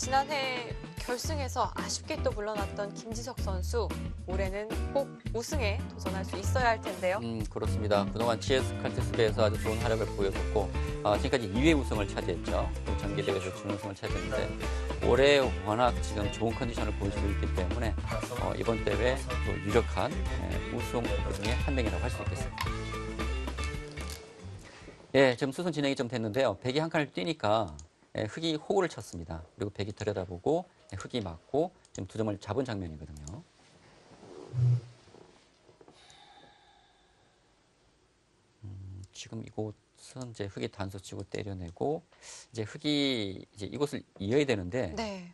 지난해 결승에서 아쉽게 또 물러났던 김지석 선수, 올해는 꼭 우승에 도전할 수 있어야 할 텐데요. 그렇습니다. 그동안 GS 칼텍스배에서 아주 좋은 활약을 보여줬고 지금까지 2회 우승을 차지했죠. 정기대회에서 준우승을 차지했는데 올해 워낙 지금 좋은 컨디션을 보여주고 있기 때문에 이번 대회 또 유력한 우승 중에 한 명이라고 할 수 있겠습니다. 예, 지금 수순 진행이 좀 됐는데요. 백이 한 칸을 뛰니까 흑이 호구를 쳤습니다. 그리고 백이 들여다보고 흑이 맞고 지금 두 점을 잡은 장면이거든요. 지금 이곳은 이제 흑이 단수 치고 때려내고 이제 흑이 이제 이곳을 이어야 되는데 네.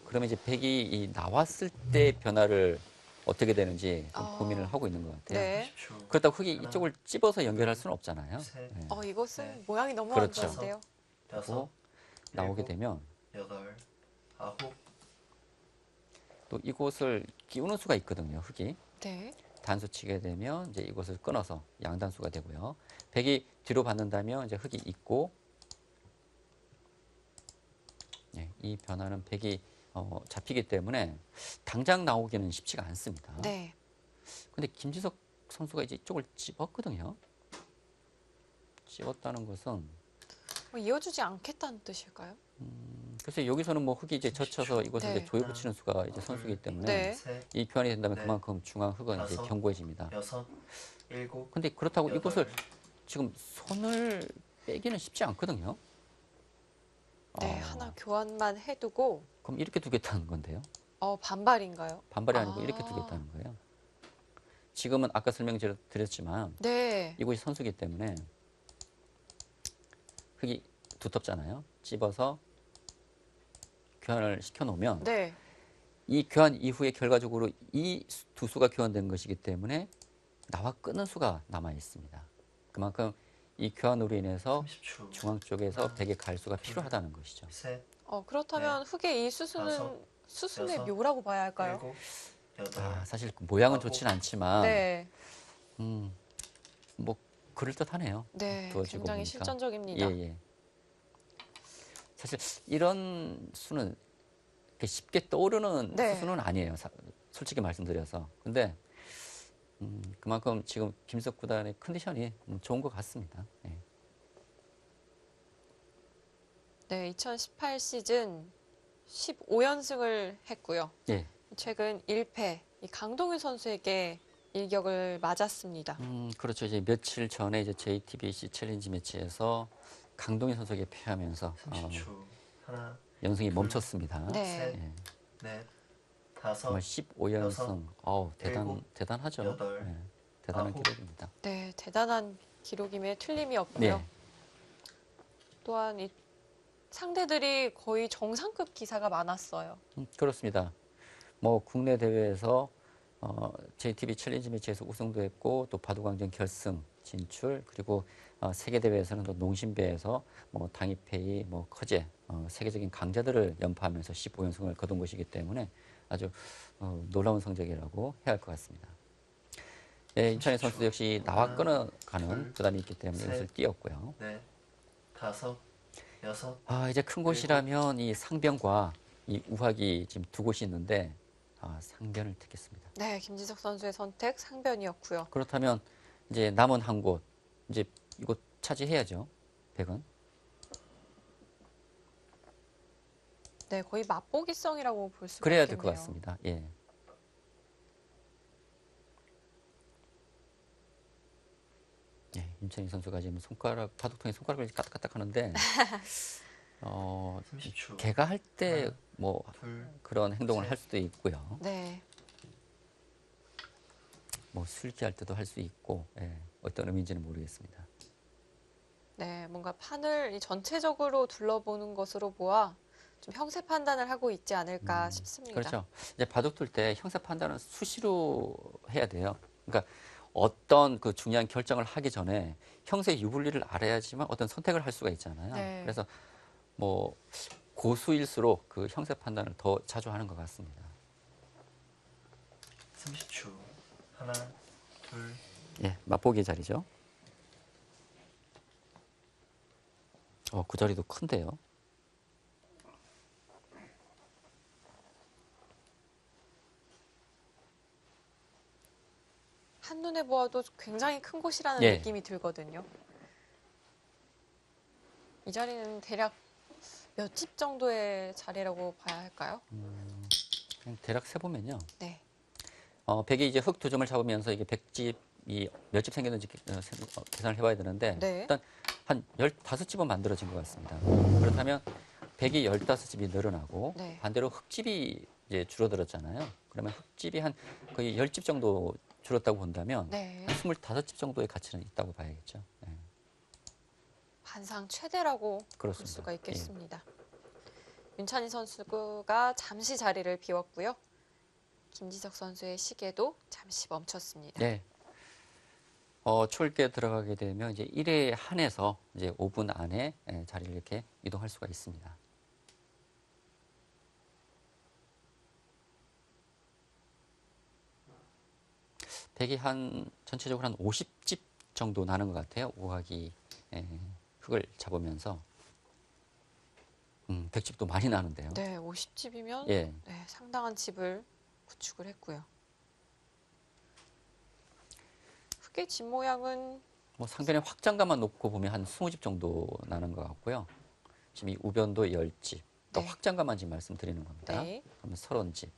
그러면 이제 백이 나왔을 때 변화를 어떻게 되는지 좀 고민을 하고 있는 것 같아요. 네. 그렇다고 흑이 이쪽을 찝어서 연결할 수는 없잖아요. 네. 이것은 모양이 너무 그렇죠. 안 좋은데요. 그리고 나오게 되면 여덟, 아홉. 또 이곳을 끼우는 수가 있거든요. 흑이. 네. 단수 치게 되면 이제 이것을 끊어서 양단수가 되고요. 백이 뒤로 받는다면 이제 흑이 있고, 네, 이 변화는 백이 잡히기 때문에 당장 나오기는 쉽지가 않습니다. 네. 근데 김지석 선수가 이제 이쪽을 찝었거든요. 찝었다는 것은 이어주지 않겠다는 뜻일까요? 글쎄 여기서는 뭐 흑이 이제 젖혀서 이것을 네. 이제 조여 붙이는 수가 이제 선수이기 때문에 네. 셋, 이 교환이 된다면 네. 그만큼 중앙 흑은 이제 다섯, 견고해집니다. 여섯, 일곱. 근데 그렇다고 여덟. 이곳을 지금 손을 빼기는 쉽지 않거든요. 네, 하나 교환만 해두고 그럼 이렇게 두겠다는 건데요. 반발인가요? 반발이 아니고 이렇게 두겠다는 거예요. 지금은 아까 설명드렸지만 네. 이곳이 선수기 때문에 흑이 두텁잖아요. 찝어서 교환을 시켜놓으면 네. 이 교환 이후에 결과적으로 이 두 수가 교환된 것이기 때문에 나와 끊는 수가 남아 있습니다. 그만큼 이 교환으로 인해서 30초. 중앙 쪽에서 백의 갈 수가 필요하다는 것이죠. 셋, 그렇다면 흑의 이 수순은 다섯, 수순의 여섯, 묘라고 봐야 할까요? 일곱, 여덟. 사실 그 모양은 아홉. 좋지는 않지만 네. 뭐 그럴듯하네요. 네. 두어지고 굉장히 보니까. 실전적입니다. 예. 사실 이런 수는 이렇게 쉽게 떠오르는 네. 수는 아니에요. 솔직히 말씀드려서. 근데 그만큼 지금 김석 구단의 컨디션이 좋은 것 같습니다. 예. 네, 2018 시즌 15연승을 했고요. 예. 최근 1패, 이 강동윤 선수에게 일격을 맞았습니다. 그렇죠. 이제 며칠 전에 이제 JTBC 챌린지 매치에서 강동희 선수에게 패하면서 30초. 하나, 연승이 멈췄습니다. 네. 예. 넷, 다섯, 정말 15연승. 일곱, 대단하죠. 여덟, 예. 대단한 아홉. 기록입니다. 네, 대단한 기록임에 틀림이 없고요. 네. 또한 이 상대들이 거의 정상급 기사가 많았어요. 그렇습니다. 뭐 국내 대회에서 JTB 챌린지 매치에서 우승도 했고 또 바둑왕전 결승 진출 그리고 세계 대회에서는 또 농심배에서 뭐 당이페이, 뭐 커제 세계적인 강자들을 연파하면서 15연승을 거둔 것이기 때문에 아주 놀라운 성적이라고 해야 할 것 같습니다. 예, 임찬희 선수도 역시 나와 끊어가는 부담이 있기 때문에 셋. 이것을 띄었고요. 넷, 다섯, 여섯. 이제 큰 곳이라면 이 상변과 이 우학이 지금 두 곳이 있는데 상변을 택했습니다. 네, 김지석 선수의 선택 상변이었고요. 그렇다면 이제 남은 한 곳, 이제 이곳 차지해야죠. 백은. 네, 거의 맛보기성이라고 볼 수가 그래야 있겠네요. 될 것 같습니다. 예. 예, 임찬희 선수가 지금 바둑통에 손가락을 까딱까딱 하는데, 30초. 개가 할 때 뭐 둘, 그런 행동을 셋. 할 수도 있고요. 네, 뭐 술기할 때도 할 수 있고, 예, 어떤 의미인지는 모르겠습니다. 네, 뭔가 판을 이 전체적으로 둘러보는 것으로 보아 좀 형세 판단을 하고 있지 않을까 싶습니다. 그렇죠. 이제 바둑 둘 때 형사 판단은 수시로 해야 돼요. 그러니까 어떤 그 중요한 결정을 하기 전에 형세 유불리를 알아야지만 어떤 선택을 할 수가 있잖아요. 네. 그래서 뭐 고수일수록 그 형세 판단을 더 자주 하는 것 같습니다. 30초. 하나, 둘, 예, 맛보기 자리죠. 그 자리도 큰데요. 한눈에 보아도 굉장히 큰 곳이라는 예. 느낌이 들거든요. 이 자리는 대략 몇 집 정도의 자리라고 봐야 할까요? 그냥 대략 세보면요. 네. 백이 이제 흙 두 점을 잡으면서 이게 백집이 몇 집 생겼는지 계산을 해봐야 되는데 네. 일단 한 15집은 만들어진 것 같습니다. 그렇다면 백이 15집이 늘어나고 네. 반대로 흙집이 이제 줄어들었잖아요. 그러면 흙집이 한 거의 10집 정도 줄었다고 본다면 네. 한 25집 정도의 가치는 있다고 봐야겠죠. 네. 반상 최대라고 볼 그렇습니다. 수가 있겠습니다. 윤찬희 선수가 잠시 자리를 비웠고요. 김지석 선수의 시계도 잠시 멈췄습니다. 네. 초읽기에 들어가게 되면 이제 1회 한에서 이제 5분 안에 자리를 이렇게 이동할 수가 있습니다. 백이 전체적으로 한 50집 정도 나는 것 같아요. 오각이 흙을 잡으면서 100집도 많이 나는데요. 네, 50집이면 예. 네, 상당한 집을 구축을 했고요. 흙의 집 모양은 뭐 상변의 확장가만 놓고 보면 한 20집 정도 나는 것 같고요. 지금 이 우변도 10집. 또 네. 확장가만 지금 말씀드리는 겁니다. 네. 그러면 30집.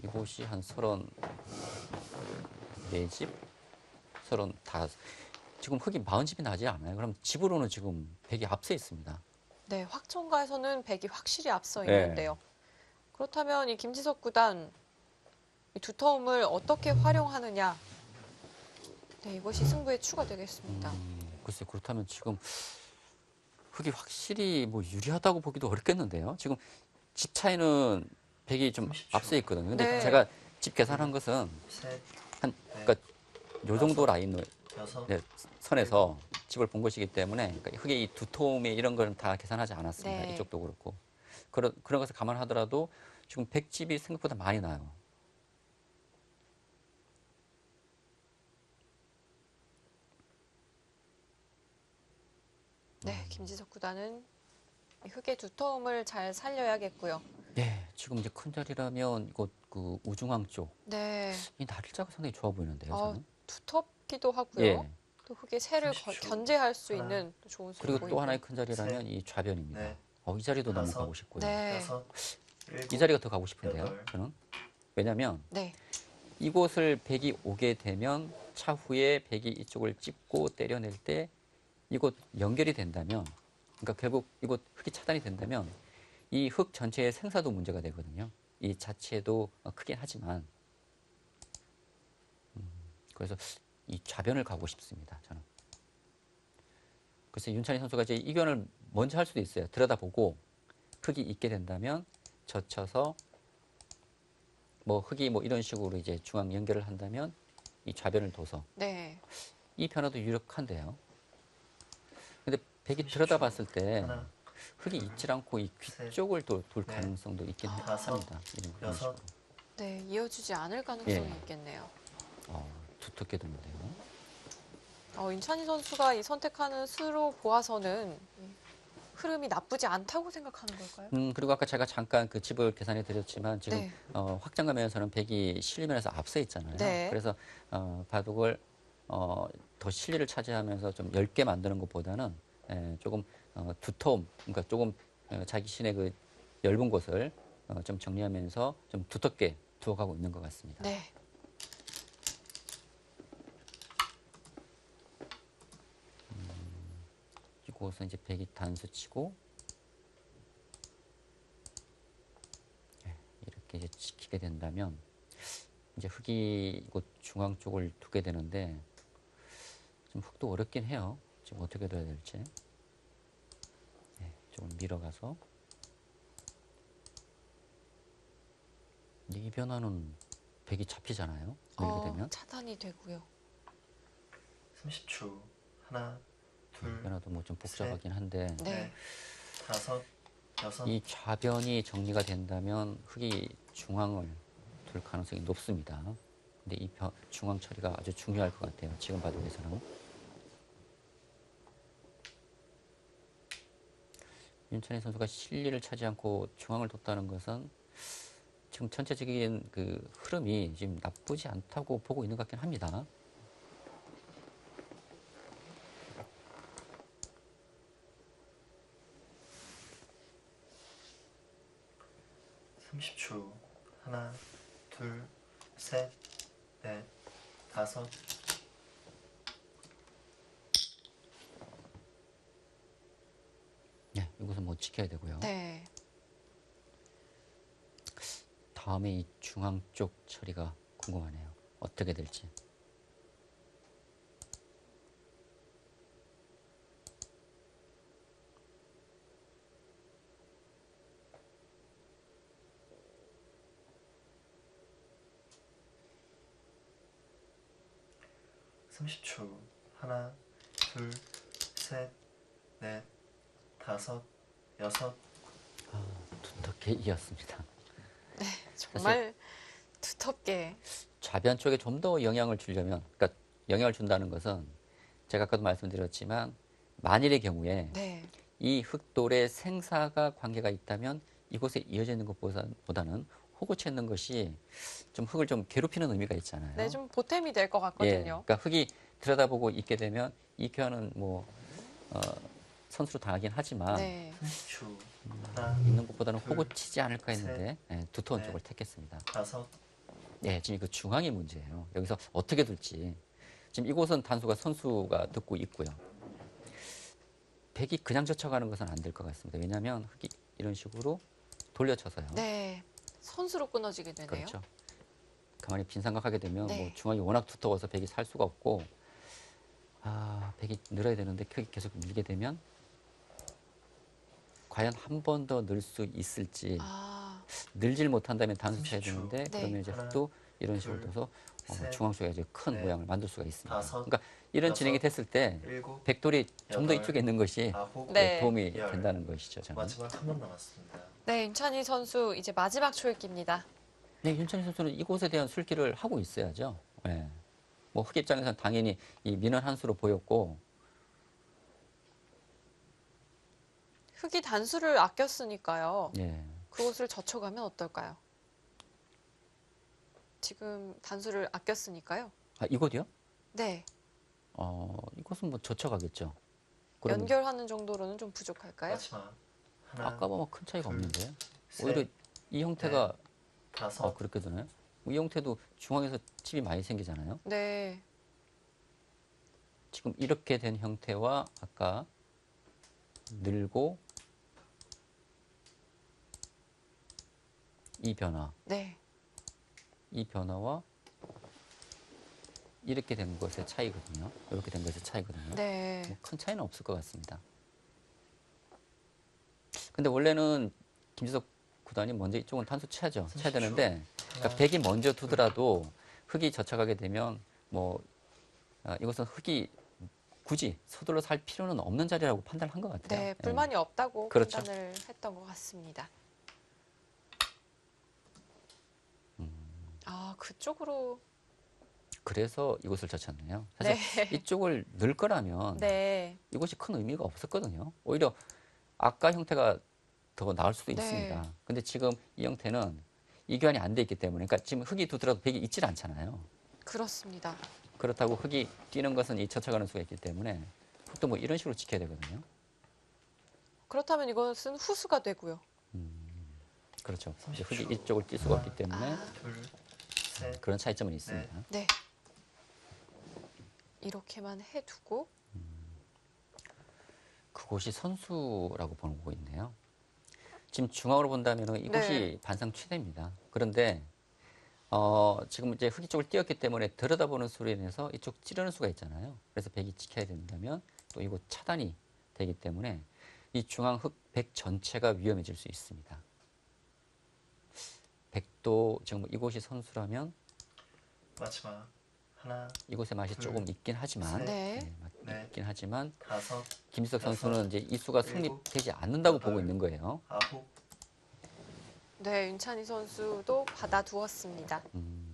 이곳이 한 34집, 35. 지금 흙이 40집이 나지 않아요. 그럼 집으로는 지금 백이 앞서 있습니다. 네, 확정가에서는 백이 확실히 앞서 네. 있는데요. 그렇다면 이 김지석 구단 이 두터움을 어떻게 활용하느냐, 네, 이것이 승부의 추가 되겠습니다. 글쎄 그렇다면 지금 흙이 확실히 뭐 유리하다고 보기도 어렵겠는데요. 지금 집 차이는 백이 좀 30초. 앞서 있거든요. 근데 네. 제가 집 계산한 것은 셋, 그러니까 요 정도 라인을 여섯, 네, 선에서 집을 본 것이기 때문에 그러니까 흙의 이 두터움이 이런 걸 다 계산하지 않았습니다. 네. 이쪽도 그렇고 그런 것을 감안하더라도 지금 백집이 생각보다 많이 나요. 네, 김지석 구단은 이 흙의 두터움을 잘 살려야겠고요. 네, 지금 이제 큰 자리라면 이곳 그 우중항 쪽 네, 이 날짜가 상당히 좋아 보이는데요. 어, 저는. 두텁기도 하고요. 예. 또 흙의 새를 30초. 견제할 수 하나, 있는 또 좋은 수를 그리고 보이고. 또 하나의 큰 자리라면 이 좌변입니다. 넷, 이 자리도 너무 다섯, 가고 싶고요. 네, 여섯, 일곱, 이 자리가 더 가고 싶은데요. 여덟. 저는. 왜냐하면 네, 이곳을 백이 오게 되면 차후에 백이 이쪽을 찝고 때려낼 때 이곳 연결이 된다면, 그러니까 결국 이곳 흙이 차단이 된다면 이 흙 전체의 생사도 문제가 되거든요. 이 자체도 크긴 하지만 그래서 이 좌변을 가고 싶습니다. 저는. 그래서 윤찬희 선수가 이제 이견을 먼저 할 수도 있어요. 들여다보고 흙이 있게 된다면 젖혀서 뭐 흙이 뭐 이런 식으로 이제 중앙 연결을 한다면 이 좌변을 둬서 네, 이 변화도 유력한데요. 근데 백이 들여다봤을 때 하나, 흙이 있질 않고 이 귀 셋, 쪽을 또 돌 넷, 가능성도 있긴 다섯, 합니다. 이런 여섯. 식으로. 네, 이어주지 않을 가능성이 예. 있겠네요. 두텁게 두는데요. 윤찬희 선수가 이 선택하는 수로 보아서는 이 흐름이 나쁘지 않다고 생각하는 걸까요? 그리고 아까 제가 잠깐 그 집을 계산해 드렸지만 지금 네. 확장가면에서는 백이 실리면에서 앞서 있잖아요. 네. 그래서 바둑을 더 실리를 차지하면서 좀 얇게 만드는 것보다는 조금 두터움, 그러니까 조금 자기 신의 그 얇은 곳을 좀 정리하면서 좀 두텁게 두어가고 있는 것 같습니다. 네. 이곳은 이제 백이 단수 치고 이렇게 이제 지키게 된다면 이제 흙이 이곳 중앙 쪽을 두게 되는데 좀 흙도 어렵긴 해요. 지금 어떻게 둬야 될지. 조금 밀어가서 이 변화는 백이 잡히잖아요. 밀게 되면 차단이 되고요. 30초. 하나, 이 둘, 변화도 뭐 좀 복잡하긴 한데 네. 넷, 다섯, 여섯, 이 좌변이 정리가 된다면 흙이 중앙을 둘 가능성이 높습니다. 근데 이 중앙 처리가 아주 중요할 것 같아요. 지금 바둑에서는. 윤찬희 선수가 실리를 차지 않고 중앙을 뒀다는 것은 지금 전체적인 그 흐름이 지금 나쁘지 않다고 보고 있는 것 같긴 합니다. 30초. 하나, 둘, 셋, 넷, 다섯. 네, 이것은 뭐 지켜야 되고요. 네. 다음에 이 중앙 쪽 처리가 궁금하네요. 어떻게 될지. 삼십 초. 하나, 둘, 셋, 넷, 다섯, 여섯. 두텁게 이었습니다. 정말 두텁게. 좌변 쪽에 좀 더 영향을 주려면, 그러니까 영향을 준다는 것은 제가 아까도 말씀드렸지만 만일의 경우에 네. 이 흑돌의 생사가 관계가 있다면 이곳에 이어져 있는 것보다는 호구 채는 것이 좀 흙을 좀 괴롭히는 의미가 있잖아요. 네, 좀 보탬이 될 것 예, 같거든요. 그러니까 흙이 들여다보고 있게 되면 이 교환은 뭐 선수로 당하긴 하지만 네. 30초. 하나, 있는 것보다는 둘, 호구 치지 않을까 했는데 예, 두터운 넷. 쪽을 택했습니다. 다섯. 예, 지금 그 중앙이 문제예요. 여기서 어떻게 둘지. 지금 이곳은 단수가 선수가 듣고 있고요. 백이 그냥 젖혀가는 것은 안 될 것 같습니다. 왜냐하면 흙이 이런 식으로 돌려쳐서요. 네. 선수로 끊어지게 되네요. 그렇죠. 가만히 빈 삼각하게 되면 네. 뭐 중앙이 워낙 두터워서 백이 살 수가 없고 백이 늘어야 되는데 흙이 계속 밀게 되면 과연 한 번 더 늘 수 있을지 늘질 못한다면 단수 쳐야 30초. 되는데 네. 그러면 이제 하나, 흙도 이런 식으로 둘, 둬서 셋, 중앙 쪽에 아주 큰 넷, 모양을 만들 수가 있습니다. 다섯, 그러니까 이런 여섯, 진행이 됐을 때 일곱, 백돌이 좀 더 여덟, 이쪽에 있는 것이 아홉. 네. 도움이 열. 된다는 것이죠. 저는. 마지막 한 번 남았습니다. 네, 윤찬희 선수 이제 마지막 초읽기입니다. 네, 윤찬희 선수는 이곳에 대한 술기를 하고 있어야죠. 예. 뭐 흑 입장에서는 당연히 이 민원 한 수로 보였고 흙이 단수를 아꼈으니까요. 예. 그곳을 젖혀가면 어떨까요? 지금 단수를 아꼈으니까요. 이곳이요? 네. 이곳은 뭐 젖혀가겠죠. 그러면 연결하는 정도로는 좀 부족할까요? 마지막. 하나, 아까 뭐 큰 차이가 둘, 없는데 셋, 오히려 이 형태가 다섯. 그렇게 되나요? 이 형태도 중앙에서 칩이 많이 생기잖아요. 네. 지금 이렇게 된 형태와 아까 늘고 이 변화, 네. 이 변화와 이렇게 된 것의 차이거든요. 이렇게 된 것의 차이거든요. 네. 뭐 큰 차이는 없을 것 같습니다. 근데 원래는 김지석 구단이 먼저 이쪽은 단수 쳐야죠. 쳐야 되는데 그러니까 백이 먼저 두더라도 흙이 젖혀가게 되면 뭐 이것은 흙이 굳이 서둘러 살 필요는 없는 자리라고 판단한 것 같아요. 네, 예. 불만이 없다고 그렇죠. 판단을 했던 것 같습니다. 그쪽으로. 그래서 이곳을 젖혔네요. 사실 네. 이쪽을 넣을 거라면 네. 이곳이 큰 의미가 없었거든요. 오히려 아까 형태가 더 나을 수도 네. 있습니다. 근데 지금 이 형태는 이교환이 안 돼 있기 때문에 그러니까 지금 흙이 두더라도 백이 있질 않잖아요. 그렇습니다. 그렇다고 흙이 뛰는 것은 이 젖혀가는 수가 있기 때문에 흙도 뭐 이런 식으로 지켜야 되거든요. 그렇다면 이것은 후수가 되고요. 그렇죠. 이제 30초. 흙이 이쪽을 뛸 수가 없기 때문에 둘, 셋, 그런 차이점은 있습니다. 네. 이렇게만 해두고. 그곳이 선수라고 보고 있네요. 지금 중앙으로 본다면 이곳이 네. 반상 최대입니다. 그런데 지금 이제 흙이 쪽을 띄었기 때문에 들여다보는 수로 인해서 이쪽 찌르는 수가 있잖아요. 그래서 백이 지켜야 된다면 또 이곳 차단이 되기 때문에 이 중앙 흙 백 전체가 위험해질 수 있습니다. 백도 지금 이곳이 선수라면 마지막. 하나, 이곳의 맛이 둘, 조금 있긴 하지만 네. 넷, 있긴 하지만 다섯, 김지석 여섯, 선수는 이제 이 수가 일곱, 성립되지 않는다고 여덟, 보고 있는 거예요. 아홉. 네, 윤찬희 선수도 받아두었습니다.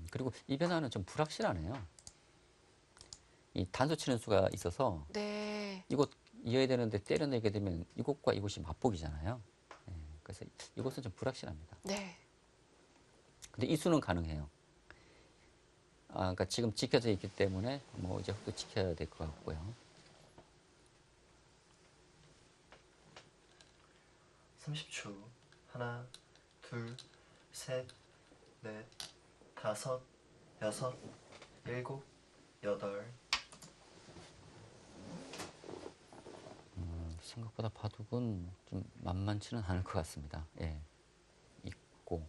그리고 이 변화는 좀 불확실하네요. 이 단수 치는 수가 있어서 네. 이곳 이어야 되는데 때려내게 되면 이곳과 이곳이 맞복이잖아요. 그래서 이곳은 좀 불확실합니다. 네. 근데 이 수는 가능해요. 그러니까 지금 지켜져 있기 때문에 뭐 이제 흑도 지켜야 될 것 같고요. 30초. 하나, 둘, 셋, 넷, 다섯, 여섯, 일곱, 여덟. 생각보다 바둑은 좀 만만치는 않을 것 같습니다. 예, 있고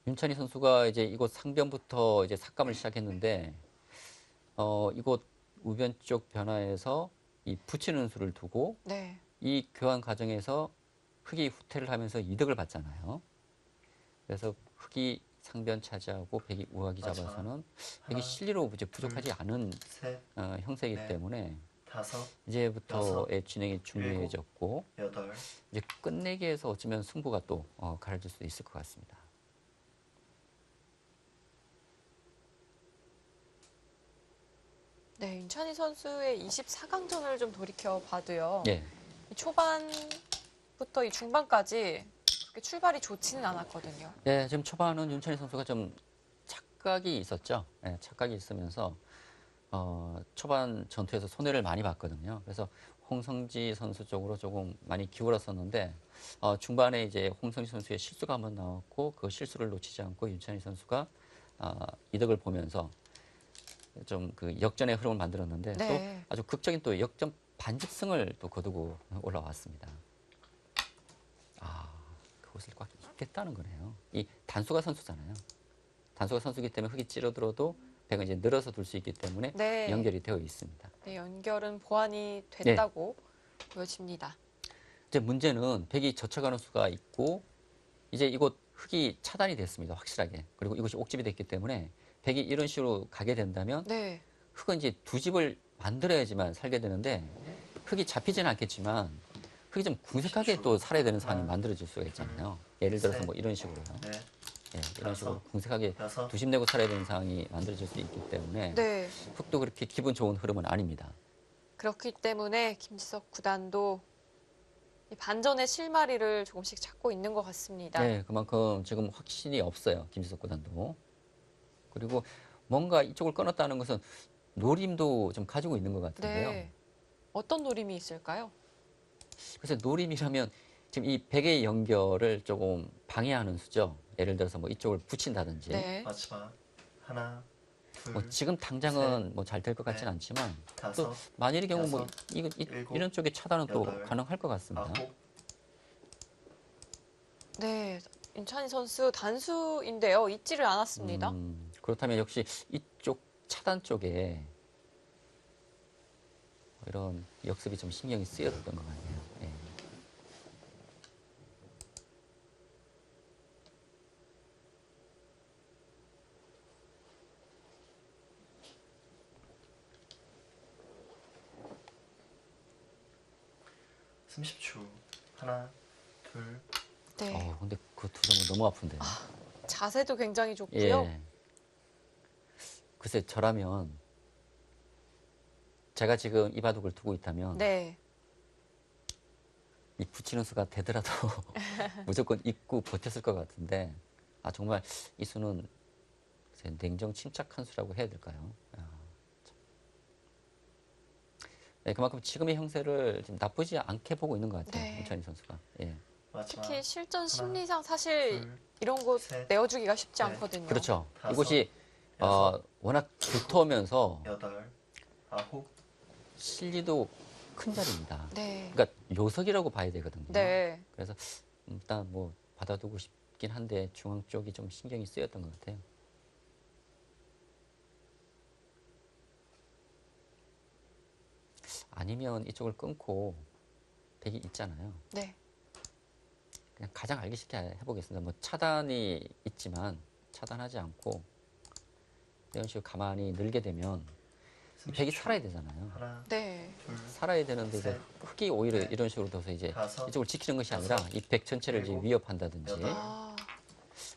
윤찬희 선수가 이제 이곳 상변부터 이제 삭감을 시작했는데 이곳 우변 쪽 변화에서 이 붙이는 수를 두고 네. 이 교환 과정에서 흑이 후퇴를 하면서 이득을 받잖아요. 그래서 흑이 상변 차지하고 백이 우하기 맞아. 잡아서는 백이 하나, 실리로 이제 부족하지 않은 셋, 형세이기 넷, 때문에 다섯, 이제부터의 진행이 중요해졌고 여덟. 이제 끝내기에서 어쩌면 승부가 또 가려질 수도 있을 것 같습니다. 네, 윤찬희 선수의 24강전을 좀 돌이켜 봐도요. 예, 이 초반부터 이 중반까지 그렇게 출발이 좋지는 않았거든요. 예, 지금 초반은 윤찬희 선수가 좀 착각이 있었죠. 예, 착각이 있으면서 초반 전투에서 손해를 많이 봤거든요. 그래서 홍성지 선수 쪽으로 조금 많이 기울었었는데 중반에 이제 홍성지 선수의 실수가 한번 나왔고 그 실수를 놓치지 않고 윤찬희 선수가 이득을 보면서 좀 그 역전의 흐름을 만들었는데 네. 또 아주 극적인 또 역전 반집승을 또 거두고 올라왔습니다. 그것을 꽉 잇겠다는 거네요. 이 단수가 선수잖아요. 단수가 선수이기 때문에 흑이 찌러들어도 백은 이제 늘어서 둘 수 있기 때문에 네. 연결이 되어 있습니다. 네, 연결은 보완이 됐다고 보여집니다. 이제 문제는 백이 젖혀가는 수가 있고 이제 이곳 흑이 차단이 됐습니다. 확실하게. 그리고 이곳이 옥집이 됐기 때문에 백이 이런 식으로 가게 된다면 네. 흑은 이제 두 집을 만들어야지만 살게 되는데 흑이 잡히지는 않겠지만 흑이 좀 궁색하게 또 살아야 되는 상황이 만들어질 수가 있잖아요. 예를 들어서 뭐 이런 식으로요. 넷, 예, 이런 식으로 궁색하게 여섯. 두 집 내고 살아야 되는 상황이 만들어질 수 있기 때문에 네. 흑도 그렇게 기분 좋은 흐름은 아닙니다. 그렇기 때문에 김지석 구단도 이 반전의 실마리를 조금씩 찾고 있는 것 같습니다. 네, 그만큼 지금 확신이 없어요. 김지석 구단도. 그리고 뭔가 이쪽을 끊었다는 것은 노림도 좀 가지고 있는 것 같은데요. 네. 어떤 노림이 있을까요? 그래서 노림이라면 지금 이 백의 연결을 조금 방해하는 수죠. 예를 들어서 뭐 이쪽을 붙인다든지. 네. 마지막. 하나, 둘, 뭐 지금 당장은 뭐 잘 될 것 같지는 넷, 않지만 또 다섯, 만일의 경우 뭐 여섯, 일곱, 이런 쪽의 차단은 또 여덟, 가능할 것 같습니다. 아홉. 네. 윤찬희 선수 단수인데요. 잊지를 않았습니다. 그렇다면 역시 이쪽 차단 쪽에 이런 역습이 좀 신경이 쓰였던 것 같네요. 예. 삼 30초. 하나, 둘, 네. 근데 그 두 점은 너무 아픈데. 자세도 굉장히 좋고요. 예. 글쎄 저라면 제가 지금 이 바둑을 두고 있다면 네. 이 붙이는 수가 되더라도 무조건 잊고 버텼을 것 같은데 정말 이 수는 글쎄 냉정 침착한 수라고 해야 될까요? 참. 네, 그만큼 지금의 형세를 지금 나쁘지 않게 보고 있는 것 같아요. 네. 윤찬희 선수가. 예. 마지막. 특히 실전 심리상 사실 둘, 이런 곳 셋, 내어주기가 쉽지 넷. 않거든요. 그렇죠. 다섯, 이곳이 여섯. 워낙 두터우면서 여덟, 아홉. 실리도 큰 자리입니다. 네. 그러니까 요석이라고 봐야 되거든요. 네. 그래서 일단 뭐 받아두고 싶긴 한데 중앙 쪽이 좀 신경이 쓰였던 것 같아요. 아니면 이쪽을 끊고 백이 있잖아요. 네. 그냥 가장 알기 쉽게 해보겠습니다. 뭐 차단이 있지만 차단하지 않고 이런 식으로 가만히 늘게 되면 이 백이 30초. 살아야 되잖아요. 하나, 네. 둘, 살아야 되는데 이제 셋, 흑이 오히려 넷, 이런 식으로 둬서 이제 다섯, 이쪽을 지키는 것이 여섯, 아니라 이 백 전체를 이제 일곱, 위협한다든지. 여덟. 아,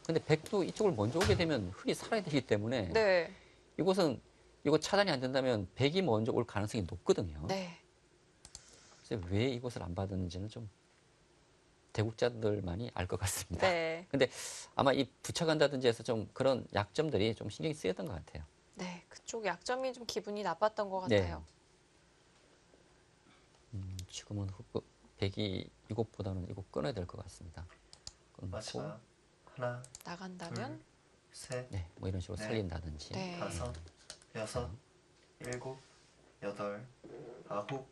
근데 백도 이쪽을 먼저 오게 되면 흑이 살아야 되기 때문에 네. 이곳은 이거 차단이 안 된다면 백이 먼저 올 가능성이 높거든요. 네. 그래서 왜 이곳을 안 받았는지는 좀 대국자들만이 알 것 같습니다. 네. 근데 아마 이 붙여간다든지 해서 좀 그런 약점들이 좀 신경이 쓰였던 것 같아요. 네, 그쪽 약점이 좀 기분이 나빴던 것 네. 같아요. 지금은 백이 이것보다는 이거 끊어야 될 것 같습니다. 끊고 마지막 하나, 나간다면 둘, 셋, 네, 뭐 이런 식으로 네. 살린다든지. 네. 다섯, 여섯, 일곱, 여덟, 아홉,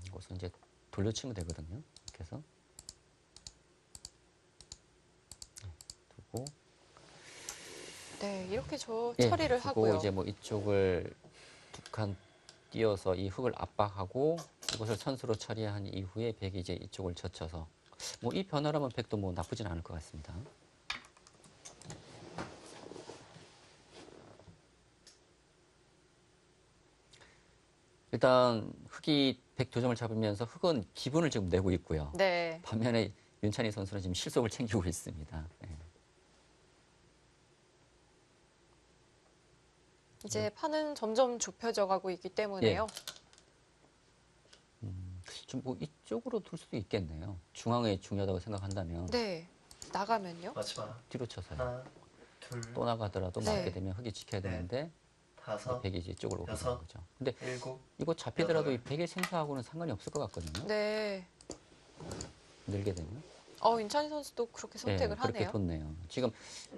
이것은 이제 돌려치면 되거든요. 이렇게 해서 네, 두고 네, 이렇게 예, 처리를 두고 하고요. 이제 뭐 이쪽을 두 칸 띄어서 이 흙을 압박하고 이것을 선수로 처리한 이후에 백이 이제 이쪽을 젖혀서 뭐 이 변화라면 백도 뭐 나쁘진 않을 것 같습니다. 일단 흙이 100두 점을 잡으면서 흙은 기분을 지금 내고 있고요. 네. 반면에 윤찬희 선수는 지금 실속을 챙기고 있습니다. 예. 이제 판은 점점 좁혀져 가고 있기 때문에요. 좀 뭐 이쪽으로 둘 수도 있겠네요. 중앙에 중요하다고 생각한다면 네. 나가면요? 마지막 뒤로 쳐서요. 하나, 둘, 또 나가더라도 네. 맞게 되면 흙이 지켜야 네. 되는데 다섯, 백이 이제 이쪽으로 오게 되는 여섯, 거죠. 근데 일곱, 이거 잡히더라도 이 여덟. 백의 생사하고는 상관이 없을 것 같거든요. 네. 늘게 되면. 윤찬희 선수도 그렇게 선택을 네, 그렇게 하네요. 뒀네요. 지금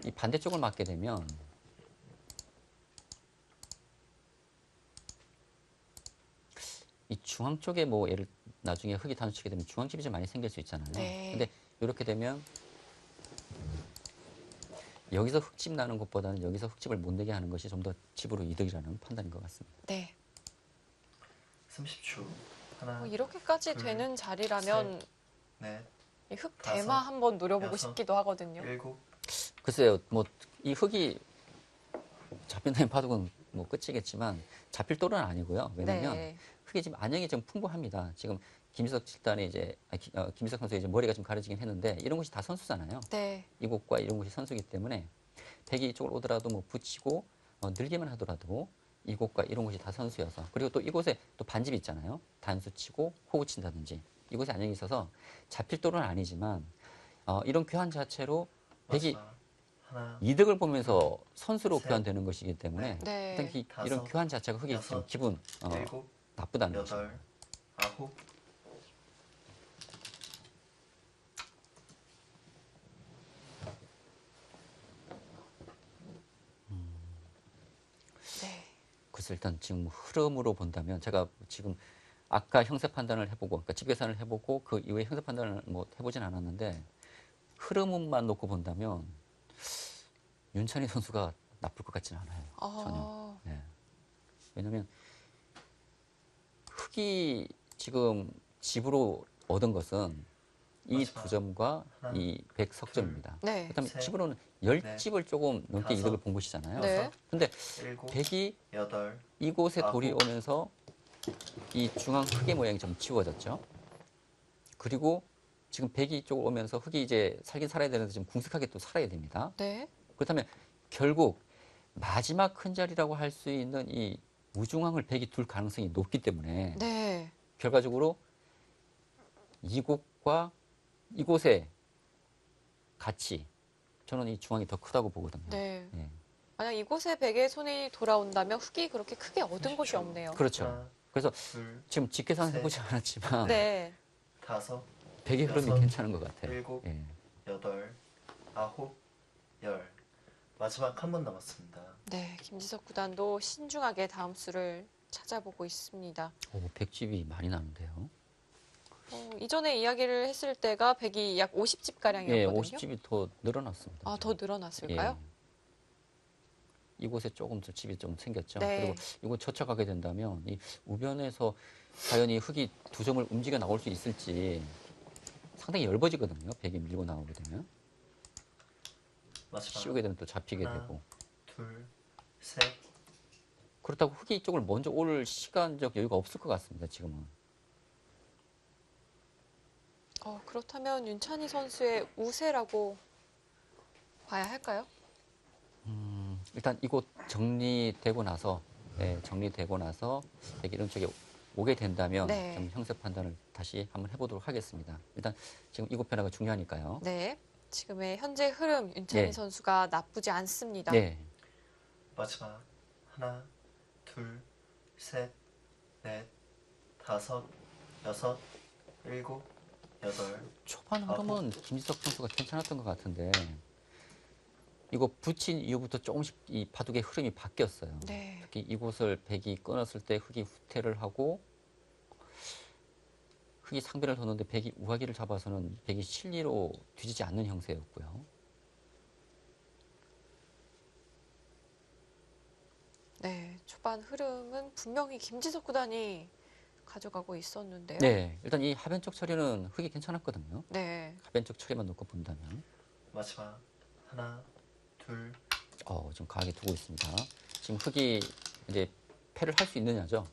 이 반대쪽을 맞게 되면 이 중앙 쪽에 뭐 예를 나중에 흙이 단수치게 되면 중앙집이 좀 많이 생길 수 있잖아요. 네. 근데 이렇게 되면 여기서 흙집 나는 것보다는 여기서 흙집을 못 내게 하는 것이 좀 더 집으로 이득이라는 판단인 것 같습니다. 네. 30초. 하나, 이렇게까지 둘, 되는 자리라면 넷, 이 흙 다섯, 대마 한번 노려보고 여섯. 싶기도 하거든요. 일곱, 글쎄요, 뭐 이 흙이 잡힌다는 바둑은 뭐 끝이겠지만 잡힐 또는 아니고요. 왜냐면 네. 흙이 지금 안형이 좀 풍부합니다. 지금 김희석 집단이 이제 김희석 선수 이제 머리가 좀 가려지긴 했는데 이런 곳이 다 선수잖아요. 네. 이곳과 이런 곳이 선수이기 때문에 백이 이쪽으로 오더라도 뭐 붙이고 늘기만 하더라도 이곳과 이런 곳이 다 선수여서 그리고 또 이곳에 또 반집이 있잖아요. 단수 치고 호구 친다든지 이곳에 안형이 있어서 잡힐 또는 아니지만 이런 교환 자체로 백이 마지막 하나, 이득을 보면서 선수로 셋, 교환되는 것이기 때문에 네. 일단 이런 다섯, 교환 자체가 흙이 지금 여섯, 기분 일곱, 나쁘다는 거죠. 여덟, 아홉, 네. 그래서 일단 지금 흐름으로 본다면 제가 지금 아까 형사 판단을 해보고 그러니까 집 계산을 해보고 그 이후에 형사 판단을 뭐 해보진 않았는데 흐름만 놓고 본다면 윤찬희 선수가 나쁠 것 같지는 않아요. 전혀. 네. 왜냐면 흙이 지금 집으로 얻은 것은 이 마지막. 두 점과 하나, 이 100석점입니다. 네. 그다음에 셋, 집으로는 넷, 10집을 조금 넘게 다섯, 이득을 본 것이잖아요. 네. 근데 일곱, 백이 여덟, 이곳에 아홉. 돌이 오면서 이 중앙 흙의 모양이 좀 치워졌죠. 그리고 지금 백이 이쪽으로 오면서 흙이 이제 살긴 살아야 되는데 지금 궁색하게 또 살아야 됩니다. 네. 그렇다면 결국 마지막 큰 자리라고 할 수 있는 이 무중앙을 백이 둘 가능성이 높기 때문에 네. 결과적으로 이곳과 이곳의 가치 저는 이 중앙이 더 크다고 보거든요. 네. 예. 만약 이곳에 백의 손이 돌아온다면 흙이 그렇게 크게 얻은 것이 없네요. 그렇죠. 하나, 그래서 둘, 지금 직계산 셋, 해보지 않았지만 네. 다섯, 백의 흐름이 여섯, 괜찮은 것 같아요. 일곱. 예. 여덟, 아홉, 열. 마지막 한 번 남았습니다. 네. 김지석 구단도 신중하게 다음 수를 찾아보고 있습니다. 오, 백집이 많이 나는데요. 이전에 이야기를 했을 때가 백이 약 50집 가량이었거든요. 예, 50집이 더 늘어났습니다. 더 늘어났을까요? 예. 이곳에 조금 더 집이 좀 생겼죠. 네. 그리고 이곳 젖혀가게 된다면 이 우변에서 과연 이 흙이 두 점을 움직여 나올 수 있을지 상당히 열버지거든요. 백이 밀고 나오게 되면. 마지막 씌우게 되면 또 잡히게 하나. 되고. 둘, 셋, 그렇다고 흙이 이쪽을 먼저 올 시간적 여유가 없을 것 같습니다. 지금은. 그렇다면 윤찬희 선수의 우세라고 봐야 할까요? 일단 이곳 정리되고 나서 백이 이런 쪽에 오게 된다면 네. 좀 형세 판단을 다시 한번 해보도록 하겠습니다. 일단 지금 이곳 변화가 중요하니까요. 네. 지금의 현재 흐름 윤찬희 네. 선수가 나쁘지 않습니다. 네. 마지막 하나, 둘, 셋, 넷, 다섯, 여섯, 일곱, 여덟. 초반 흐름은 김지석 선수가 괜찮았던 것 같은데 이거 붙인 이후부터 조금씩 이 바둑의 흐름이 바뀌었어요. 네. 특히 이곳을 백이 끊었을 때 흑이 후퇴를 하고 흑이 상변을 뒀는데 백이 우하기를 잡아서는 백이 실리로 뒤지지 않는 형세였고요. 네. 초반 흐름은 분명히 김지석 구단이 가져가고 있었는데요. 네, 일단 이 하변 쪽 처리는 흑이 괜찮았거든요. 네. 하변 쪽 처리만 놓고 본다면 마지막 하나, 둘, 지금 강하게 두고 있습니다. 지금 흑이 이제 패를 할 수 있느냐죠.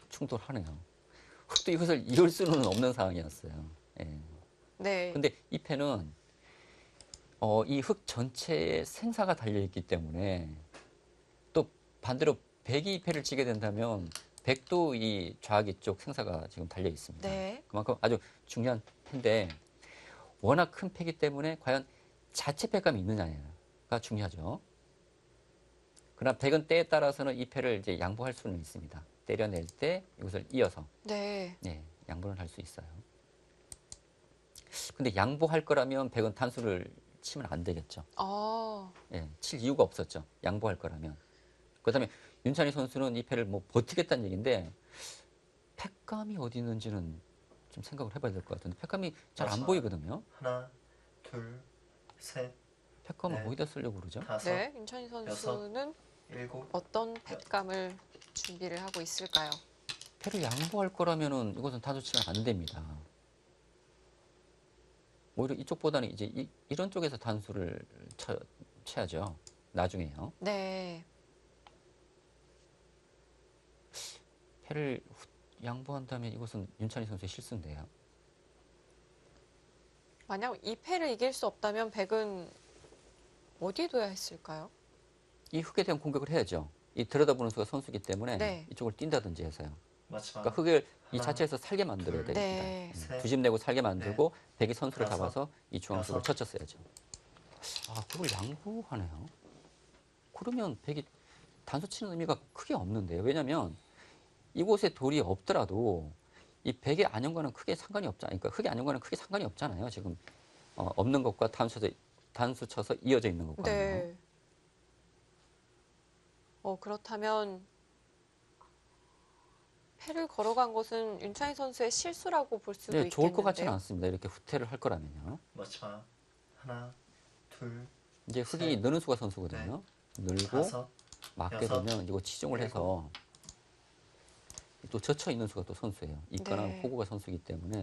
충돌하네요. 흑도 이것을 이을 수는 없는 상황이었어요. 예. 네. 근데 이 패는 이 흑 전체에 생사가 달려있기 때문에 또 반대로 백이 패를 치게 된다면 백도 이 좌기 쪽 생사가 지금 달려 있습니다. 네. 그만큼 아주 중요한 패인데 워낙 큰 패기 때문에 과연 자체 패감이 있느냐가 중요하죠. 그러나 백은 때에 따라서는 이 패를 이제 양보할 수는 있습니다. 때려낼 때 이것을 이어서 네. 양보를 할 수 있어요. 근데 양보할 거라면 백은 단수를 치면 안 되겠죠. 칠 이유가 없었죠. 양보할 거라면. 그다음에 윤찬희 선수는 이 패를 뭐 버티겠다는 얘기인데 패감이 어디 있는지는 좀 생각을 해봐야 될 것 같은데 패감이 잘 안 보이거든요. 하나, 둘, 셋, 패감을 네. 어디다 쓰려고 그러죠? 다섯, 네. 윤찬희 선수는 일곱. 어떤 횟감을 준비를 하고 있을까요? 패를 양보할 거라면은 이것은 단수 치면 안 됩니다. 오히려 이쪽보다는 이제 이런 쪽에서 단수를 쳐야죠. 나중에요. 네. 패를 양보한다면 이것은 윤찬희 선수의 실수인데요. 만약 이 패를 이길 수 없다면 백은 어디에 둬야 했을까요? 이 흑에 대한 공격을 해야죠. 이 들여다보는 수가 선수기 때문에 네. 이쪽을 뛴다든지 해서요. 마지막 그러니까 흑을 이 하나, 자체에서 살게 만들어야 둘, 됩니다. 네. 셋, 두 집 내고 살게 만들고 백이 선수를 다섯, 잡아서 이 중앙수를 여섯. 쳤었어야죠. 그걸 양보하네요. 그러면 백이 단수 치는 의미가 크게 없는데요. 왜냐하면 이곳에 돌이 없더라도 이 백의 안형과는 크게 상관이 없잖아요. 그러니까 흑의 안형과는 크게 상관이 없잖아요. 지금 없는 것과 단수 쳐서 이어져 있는 것과요. 네. 그렇다면 패를 걸어간 것은 윤찬희 선수의 실수라고 볼 수도 네, 좋을 것 같지는 있겠는데요. 않습니다. 이렇게 후퇴를 할 거라면요. 마지막 하나, 둘, 이제 흑이 셋, 느는 수가 선수거든요. 늘고 다섯, 맞게 여섯, 되면 이거 치중을 해서 또 젖혀 있는 수가 또 선수예요. 이과는 네. 호구가 선수이기 때문에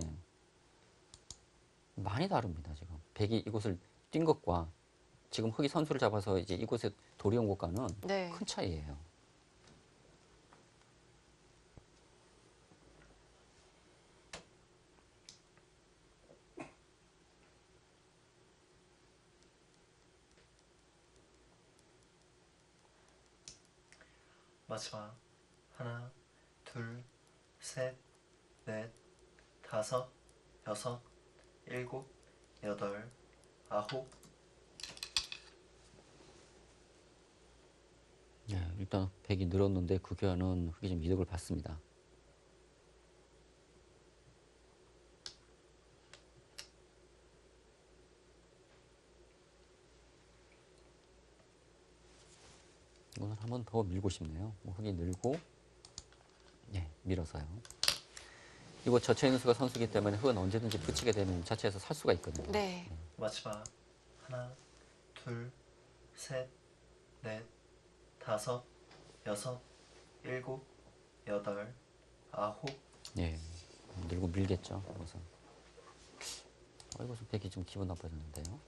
많이 다릅니다. 지금 백이 이곳을 뛴 것과 지금 흑이 선수를 잡아서 이제 이곳에 돌이 온 것과는 네. 큰 차이예요. 마지막 하나, 둘, 셋, 넷, 다섯, 여섯, 일곱, 여덟, 아홉. 일단 백이 늘었는데 그 교환은 흑이 좀 이득을 받습니다. 이거는 한 번 더 밀고 싶네요. 흑이 늘고 밀어서요. 이거 젖혀 있는 수가 선수기 때문에 흑은 언제든지 붙이게 되면 자체에서 살 수가 있거든요. 네. 마지막 하나, 둘, 셋, 넷, 다섯, 여섯, 일곱, 여덟, 아홉. 늘고 밀겠죠. 이것은. 이것은 백이 좀 기분 나빠졌는데요.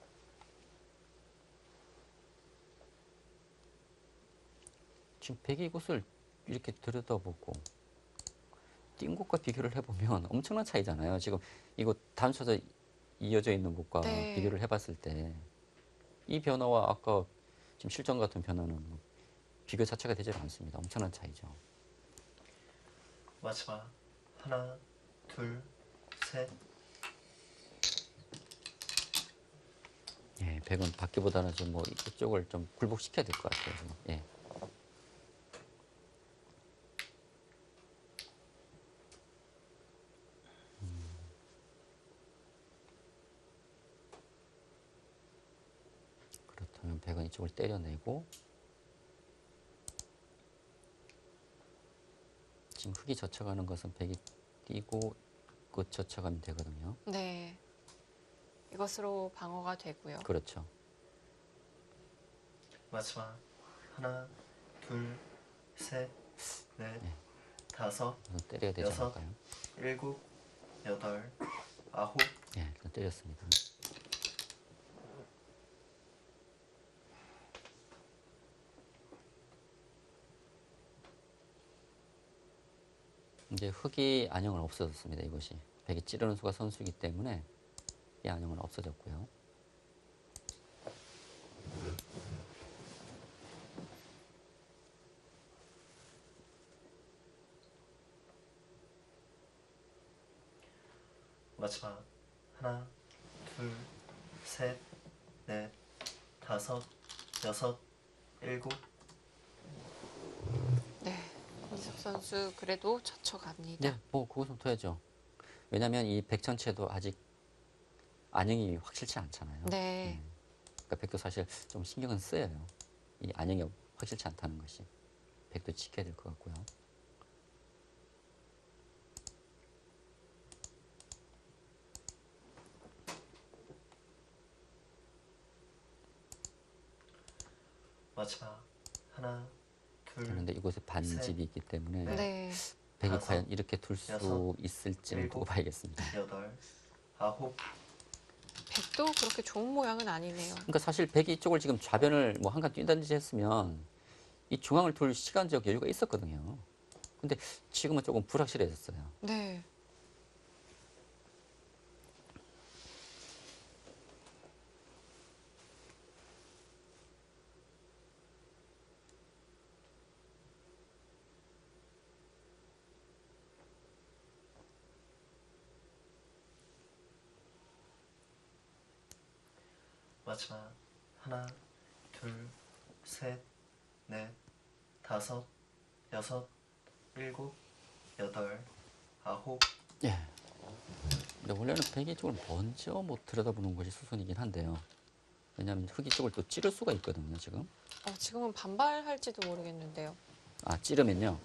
지금 백이 이곳을 이렇게 들여다보고 뛴 곳과 비교를 해보면 엄청난 차이잖아요. 지금 이거 단쳐서 이어져 있는 곳과 네. 비교를 해봤을 때 이 변화와 아까 지금 실전 같은 변화는 비교 자체가 되지 않습니다. 엄청난 차이죠. 마지막 하나, 둘, 셋, 예, 백은 받기보다는 좀 뭐 이쪽을 좀 굴복시켜야 될 것 같아요. 지금. 예. 그렇다면 백은 이쪽을 때려내고 지금 흙이 젖혀가는 것은 백이 뛰고 끝 젖혀가면 되거든요. 네. 이것으로 방어가 되고요. 그렇죠. 마지막 하나, 둘, 셋, 넷, 네. 다섯, 우선 때려야 되지 여섯, 않을까요? 일곱, 여덟, 아홉, 예, 일단 때렸습니다. 이제 흙이 안형은 없어졌습니다. 이것이 백이 찌르는 수가 선수이기 때문에 이 안형은 없어졌고요. 마지막 하나, 둘, 셋, 넷, 다섯, 여섯, 일곱, 네. 김지석 선수 그래도 젖혀갑니다. 네, 뭐 그것은 둬야죠. 왜냐하면 이 백 전체도 아직 안형이 확실치 않잖아요. 네. 그러니까 백도 사실 좀 신경은 쓰여요. 이 안형이 확실치 않다는 것이. 백도 지켜야 될 것 같고요. 마지막 하나, 둘, 그런데 이곳에 반집이 있기 때문에 네. 백이 다섯, 과연 이렇게 둘 수 여섯, 있을지는 일곱, 두고 봐야겠습니다. 여덟, 아홉, 백도 그렇게 좋은 모양은 아니네요. 그러니까 사실 백이 이쪽을 지금 좌변을 뭐 한 칸 뛴다든지 했으면 이 중앙을 돌 시간적 여유가 있었거든요. 근데 지금은 조금 불확실해졌어요. 네. 마지막 하나, 둘, 셋, 넷, 다섯, 여섯, 일곱, 여덟, 아홉, 예. 근데 원래는 백이 쪽을 먼저 못 들여다보는 것이 수순이긴 한데요. 왜냐하면 흙이 쪽을 또 찌를 수가 있거든요, 지금. 지금은 반발할지도 모르겠는데요. 아, 찌르면요.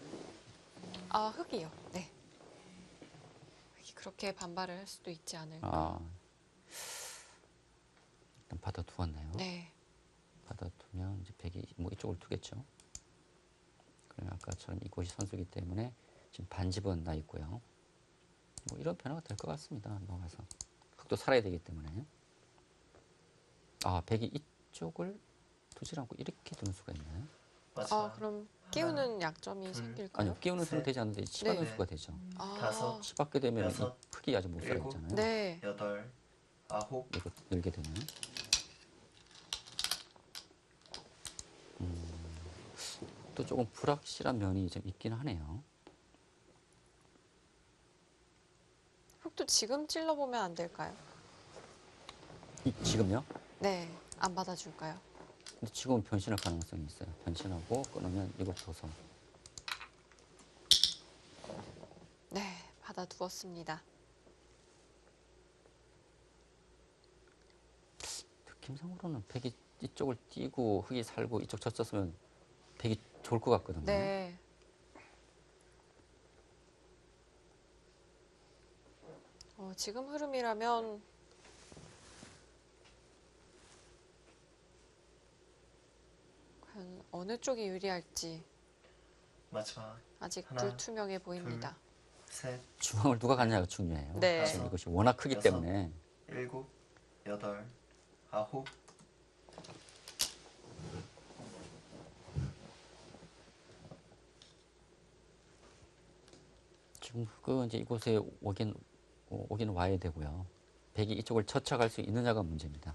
아, 흙이요. 네. 흙이 그렇게 반발을 할 수도 있지 않을까. 아, 일단 받아두었네요. 네. 받아두면 이제 백이 뭐 이쪽을 두겠죠. 그러면 아까처럼 이곳이 선수이기 때문에 지금 반집은 나 있고요. 뭐 이런 변화가 될 것 같습니다. 넘어가서 흙도 살아야 되기 때문에. 아, 백이 이쪽을 두질 않고 이렇게 두는 수가 있나요? 마지막 그럼 끼우는 약점이 둘, 생길까요? 아니요, 끼우는 수는 셋, 되지 않는데 치받는 네. 수가 되죠. 아, 다섯, 치받게 되면 이 여섯, 흙이 아주 못 일곱, 살아있잖아요. 네. 여덟, 아홉, 이거 늘게 되면. 또 조금 불확실한 면이 좀 있긴 하네요. 흙도 지금 찔러보면 안 될까요? 지금요? 네. 안 받아줄까요? 근데 지금은 변신할 가능성이 있어요. 변신하고 끊으면 이거 벗어. 네. 받아두었습니다. 느낌상으로는 백이 이쪽을 뛰고 흙이 살고 이쪽 젖혔으면 백이 좋을 것 같거든요. 네. 지금 흐름이라면 과연 어느 쪽이 유리할지 마지막 아직 하나, 불투명해 보입니다. 셋, 중앙을 누가 갔냐가 중요해요. 네. 지금 이것이 워낙 크기 여섯. 때문에 일곱, 여덟, 아홉, 지금 흙은 이제 이곳에 오긴 와야 되고요. 백이 이쪽을 젖혀갈 수 있느냐가 문제입니다.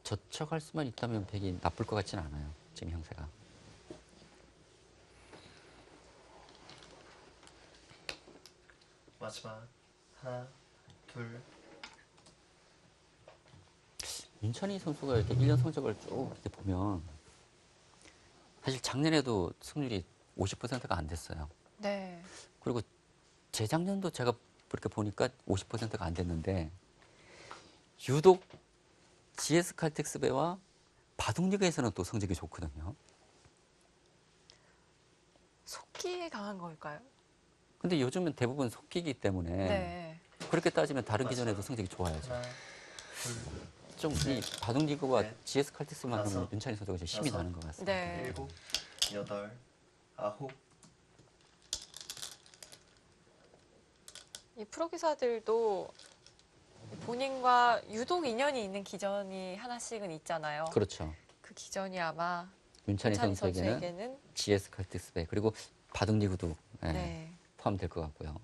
젖혀갈 수만 있다면 백이 나쁠 것 같지는 않아요. 지금 형세가. 마지막. 하나, 둘, 윤찬희 선수가 이렇게 1년 성적을 쭉 이렇게 보면 사실 작년에도 승률이 50%가 안 됐어요. 네. 그리고 재작년도 제가 그렇게 보니까 50%가 안 됐는데 유독 GS 칼텍스배와 바둑리그에서는 또 성적이 좋거든요. 속기에 강한 걸까요? 근데 요즘은 대부분 속기이기 때문에 네. 그렇게 따지면 다른 기전에도 성적이 좋아야죠. 하나, 둘, 좀 이 바둑리그와 넷, GS 칼텍스만큼은 다섯, 윤찬희 선수가 좀 힘이 여섯, 나는 것 같습니다. 네. 일곱, 여덟, 아홉. 이 프로기사들도 본인과 유독 인연이 있는 기전이 하나씩은 있잖아요. 그렇죠. 그 기전이 아마 윤찬희 윤찬희 선수에게는 선수에게는 GS 칼텍스배 그리고 바둑리그도 예, 네. 포함될 것 같고요.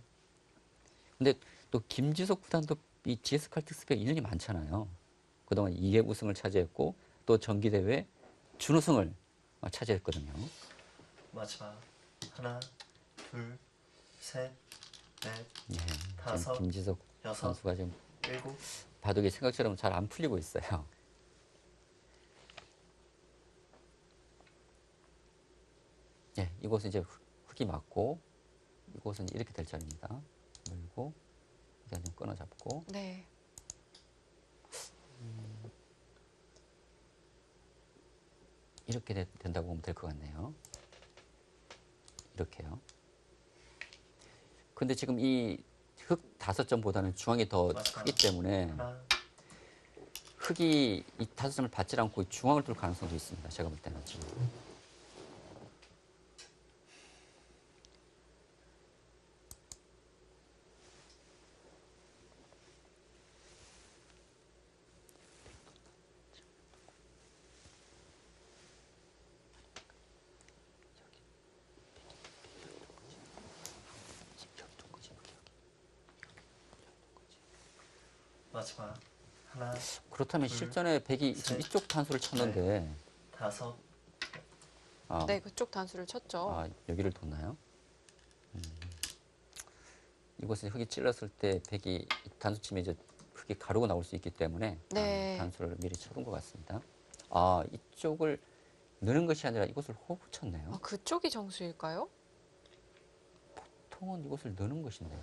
근데 또 김지석 구단도 이 GS 칼텍스배 인연이 많잖아요. 그동안 2회 우승을 차지했고 또 정기대회 준우승을 차지했거든요. 마지막. 하나, 둘, 셋, 넷, 예, 다섯, 지금 김지석 여섯, 선수가 지금 일곱. 바둑이 생각처럼 잘 안 풀리고 있어요. 예, 이곳은 이제 흙이 맞고 이곳은 이렇게 될 자리입니다. 물고 일단 좀 끊어 잡고 네. 이렇게 된다고 보면 될 것 같네요. 이렇게요. 근데 지금 이 흙 5점보다는 중앙이 더 크기 때문에 하나, 흙이 이 5점을 받지 않고 이 중앙을 뚫을 가능성도 있습니다. 제가 볼 때는 지금. 마지막. 하나, 그렇다면 둘, 실전에 백이 지금 셋, 이쪽 단수를 쳤는데 다섯. 아, 네, 그쪽 단수를 쳤죠. 아, 여기를 뒀나요? 이곳에 흙이 찔렀을 때 백이 단수 치면 이제 흙이 가루가 나올 수 있기 때문에 네. 단수를 미리 쳐둔 것 같습니다. 아, 이쪽을 넣는 것이 아니라 이곳을 호흡 쳤네요. 아, 그쪽이 정수일까요? 보통은 이곳을 넣는 것인데.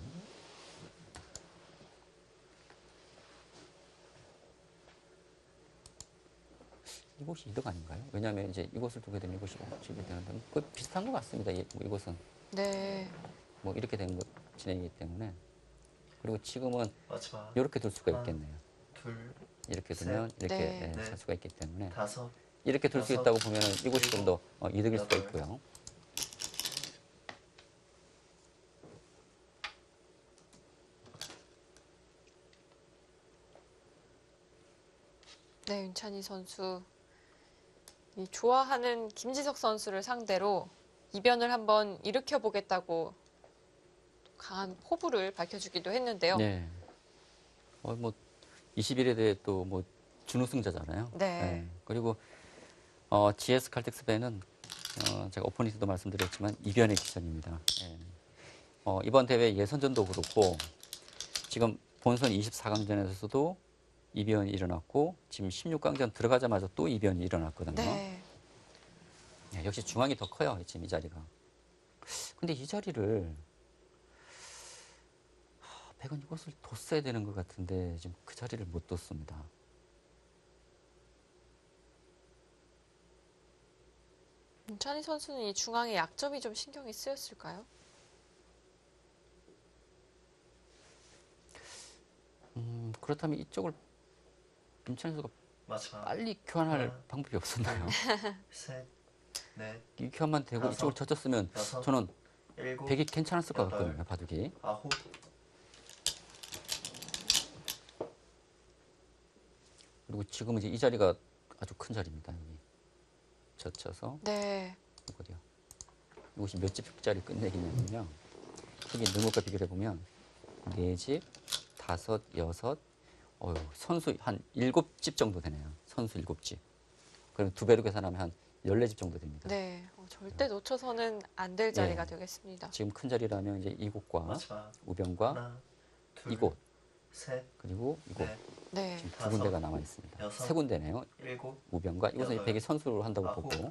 이곳이 이득 아닌가요? 왜냐하면 이제 이곳을 두게 되면 이곳이 집이 되는데 거의 비슷한 것 같습니다. 이곳은 네. 뭐 이렇게 된 것 진행이기 때문에 그리고 지금은 마지막. 이렇게 둘 수가 하나, 있겠네요. 둘, 이렇게 셋, 두면 이렇게 네. 예, 살 수가 있기 때문에 다섯, 이렇게 둘 수 여섯, 있다고 보면 이곳이 좀 더 이득일 수가 여덟. 있고요. 네, 윤찬희 선수. 이 좋아하는 김지석 선수를 상대로 이변을 한번 일으켜 보겠다고 강한 포부를 밝혀주기도 했는데요. 네. 뭐 21회 대회 또 뭐 준우승자잖아요. 네. 그리고 GS 칼텍스배는 제가 오프닝에서도 말씀드렸지만 이변의 기선입니다. 예. 이번 대회 예선전도 그렇고 지금 본선 24강전에서도 이변이 일어났고 지금 16강전 들어가자마자 또 이변이 일어났거든요. 네. 예, 역시 중앙이 더 커요. 지금 이 자리가. 근데 이 자리를 백은 이곳을 뒀어야 되는 것 같은데 지금 그 자리를 못 뒀습니다. 윤찬희 선수는 이 중앙의 약점이 좀 신경이 쓰였을까요? 그렇다면 이쪽을 임찬희 선수가 마지막. 빨리 교환할 하나, 방법이 없었나요? 셋, 넷, 이 교환만 되고 다섯, 이쪽을 젖혔으면 여섯, 저는 일곱, 백이 괜찮았을 것 여덟. 같거든요. 바둑이. 아홉. 그리고 지금 이제 이 자리가 아주 큰 자리입니다. 여기 젖혀서 네. 이곳이요. 이곳이 몇 집짜리 끝내기냐면요. 여기 넣은 것과 비교해 보면 4집, 5, 6, 선수 한 7집 정도 되네요. 선수 7집. 그럼 2배로 계산하면 한 14집 정도 됩니다. 네, 절대 놓쳐서는 안 될 자리가 되겠습니다. 지금 큰 자리라면 이제 이곳과 마지막 우변과 하나, 둘, 이곳 셋, 그리고 이곳 넷, 네, 지금 두 다섯, 군데가 남아 있습니다. 여섯, 세 군데네요. 일곱, 우변과 이곳은 여덟, 백이 선수로 한다고 아홉. 보고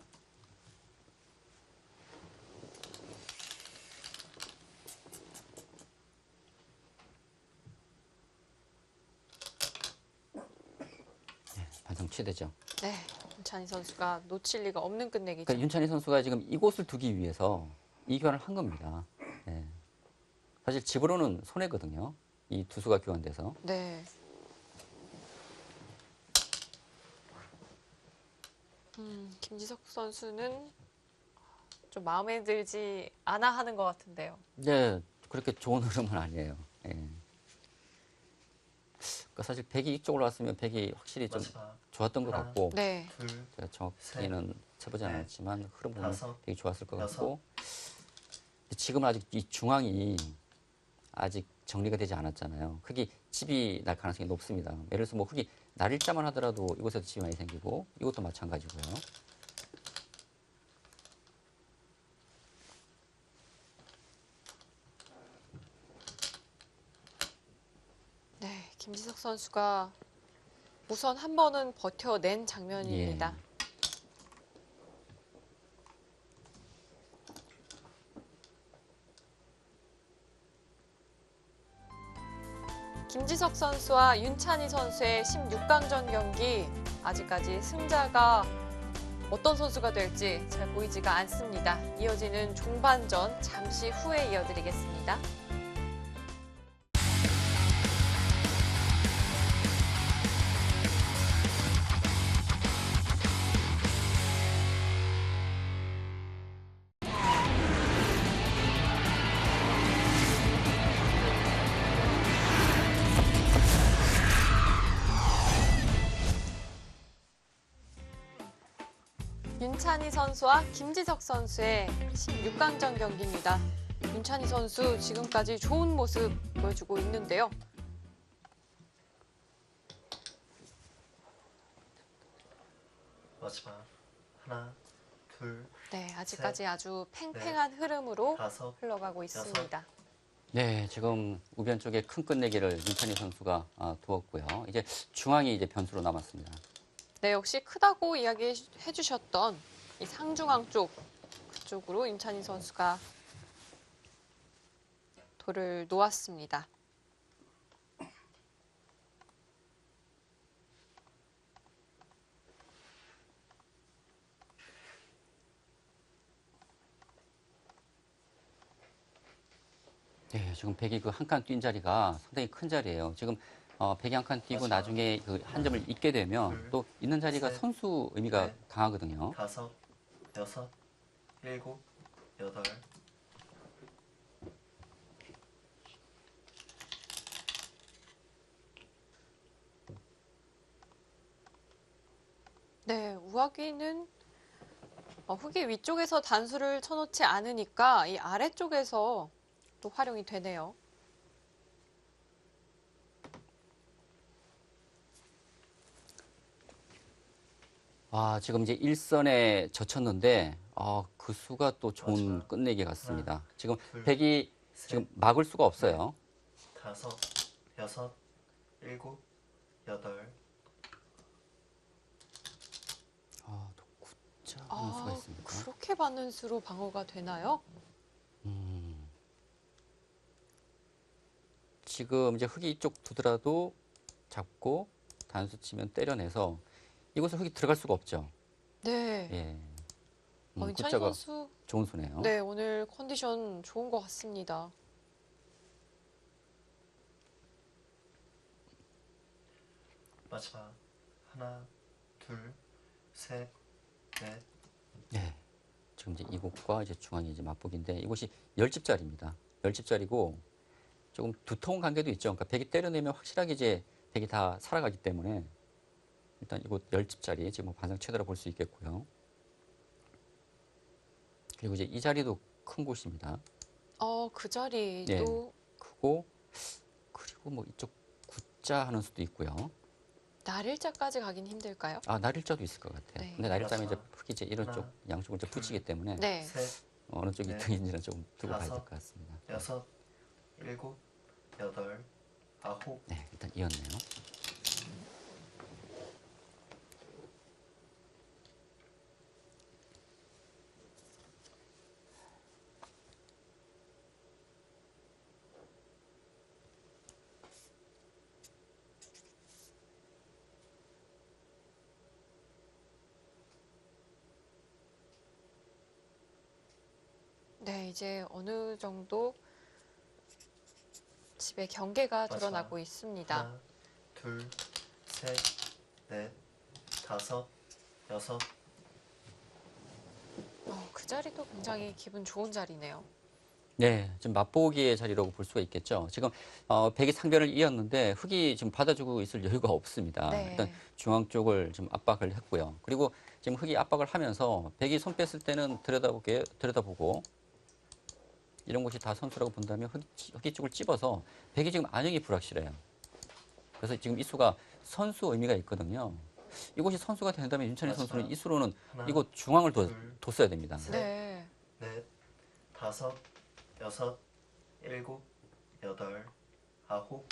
반성 취되죠. 네, 윤찬희 선수가 놓칠 리가 없는 끝내기죠. 그러니까 윤찬희 선수가 지금 이곳을 두기 위해서 이 교환을 한 겁니다. 예. 사실 집으로는 손해거든요. 이 두 수가 교환돼서. 네. 김지석 선수는 좀 마음에 들지 않아 하는 것 같은데요. 네, 그렇게 좋은 흐름은 아니에요. 예. 그러니까 사실 백이 이쪽으로 왔으면 백이 확실히 좀 마지막 좋았던 것 하나, 같고 네, 둘, 제가 정확히는 쳐보지 넷, 않았지만 흐름 보면 다섯, 되게 좋았을 것 여섯. 같고 근데 지금은 아직 이 중앙이 아직 정리가 되지 않았잖아요. 흙이 집이 날 가능성이 높습니다. 예를 들어서 뭐 흙이 날일자만 하더라도 이곳에도 집이 많이 생기고 이것도 마찬가지고요. 네, 김지석 선수가 우선 한 번은 버텨낸 장면입니다. 김지석 선수와 윤찬희 선수의 16강전 경기 아직까지 승자가 어떤 선수가 될지 잘 보이지가 않습니다. 이어지는 종반전 잠시 후에 이어드리겠습니다. 윤찬희 선수와 김지석 선수의 16강전 경기입니다. 윤찬희 선수 지금까지 좋은 모습 보여주고 있는데요. 마지막 하나, 둘, 네, 아직까지 아주 팽팽한 흐름으로 다섯, 흘러가고 있습니다. 네, 지금 우변 쪽에 큰 끝내기를 윤찬희 선수가 두었고요. 이제 중앙이 이제 변수로 남았습니다. 네, 역시 크다고 이야기해 주셨던 이 상중앙 쪽, 그쪽으로 윤찬희 선수가 돌을 놓았습니다. 네, 지금 백이 그 한 칸 뛴 자리가 상당히 큰 자리예요. 지금 백이 한 칸 뛰고 맞아요. 나중에 그 한 점을 잊게 되면 둘, 또 있는 자리가 셋, 선수 의미가 넷, 강하거든요. 다섯, 여섯, 일곱, 여덟. 네, 우하기는 흙이 위쪽에서 단수를 쳐놓지 않으니까 이 아래쪽에서 또 활용이 되네요. 지금 이제 일선에 젖혔는데 그 수가 또 좋은 마지막. 끝내기 같습니다. 지금 둘, 백이 셋, 지금 막을 수가 없어요. 다섯, 여섯, 일곱, 여덟. 또 굿자 하는 수가 있습니다. 그렇게 받는 수로 방어가 되나요? 지금 이제 흙이 이쪽 두더라도 잡고 단수 치면 때려내서 이곳에 흙이 들어갈 수가 없죠. 네. 예. 윤찬희 굿자가 선수, 좋은 수네요. 네, 오늘 컨디션 좋은 것 같습니다. 마지막 하나, 둘, 셋, 넷. 네. 지금 이제 이곳과 이제 중앙이 이제 맞보기인데 이곳이 10집짜리입니다. 10집짜리고 조금 두터운 관계도 있죠. 그러니까 백이 때려내면 확실하게 이제 백이 다 살아가기 때문에 일단 이곳 10집짜리 지금 뭐 반상 최대로 볼 수 있겠고요. 그리고 이제 이 자리도 큰 곳입니다. 그 자리도 네. 크고 그리고 뭐 이쪽 굿자 하는 수도 있고요. 날일자까지 가긴 힘들까요? 아, 날일자도 있을 것 같아요. 네. 근데 날일자면 이제 마지막. 흙이 이제 이런 쪽 하나, 양쪽을 이제 붙이기 때문에 네. 셋, 어느 쪽이 넷, 득인지는 좀 두고 봐야 될 다섯, 것 같습니다. 여섯, 일곱, 여덟, 아홉, 네, 일단 이었네요. 네, 이제 어느 정도 집의 경계가 마지막. 드러나고 있습니다. 하나, 둘, 셋, 넷, 다섯, 여섯, 그 자리도 굉장히 기분 좋은 자리네요. 네, 지금 맛보기의 자리라고 볼 수가 있겠죠. 지금 백이 상변을 이었는데 흙이 지금 받아주고 있을 여유가 없습니다. 네. 일단 중앙 쪽을 좀 압박을 했고요. 그리고 지금 흙이 압박을 하면서 백이 손 뺐을 때는 들여다보고 이런 곳이 다 선수라고 본다면 흙이 쪽을 찝어서 백이 지금 안형이 불확실해요. 그래서 지금 이 수가 선수 의미가 있거든요. 이곳이 선수가 된다면 윤찬희 마지막. 선수는 이 수로는 하나, 이곳 중앙을 둘, 뒀어야 됩니다. 셋. 네. 넷, 다섯, 여섯, 일곱, 여덟, 아홉,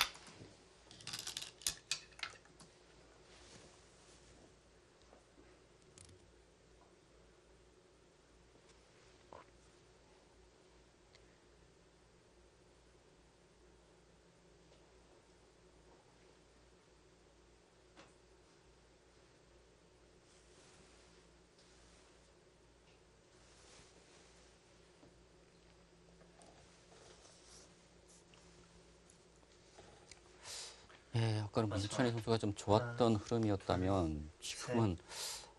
예, 아까는 마지막. 문찬희 선수가 좀 좋았던 흐름이었다면 지금은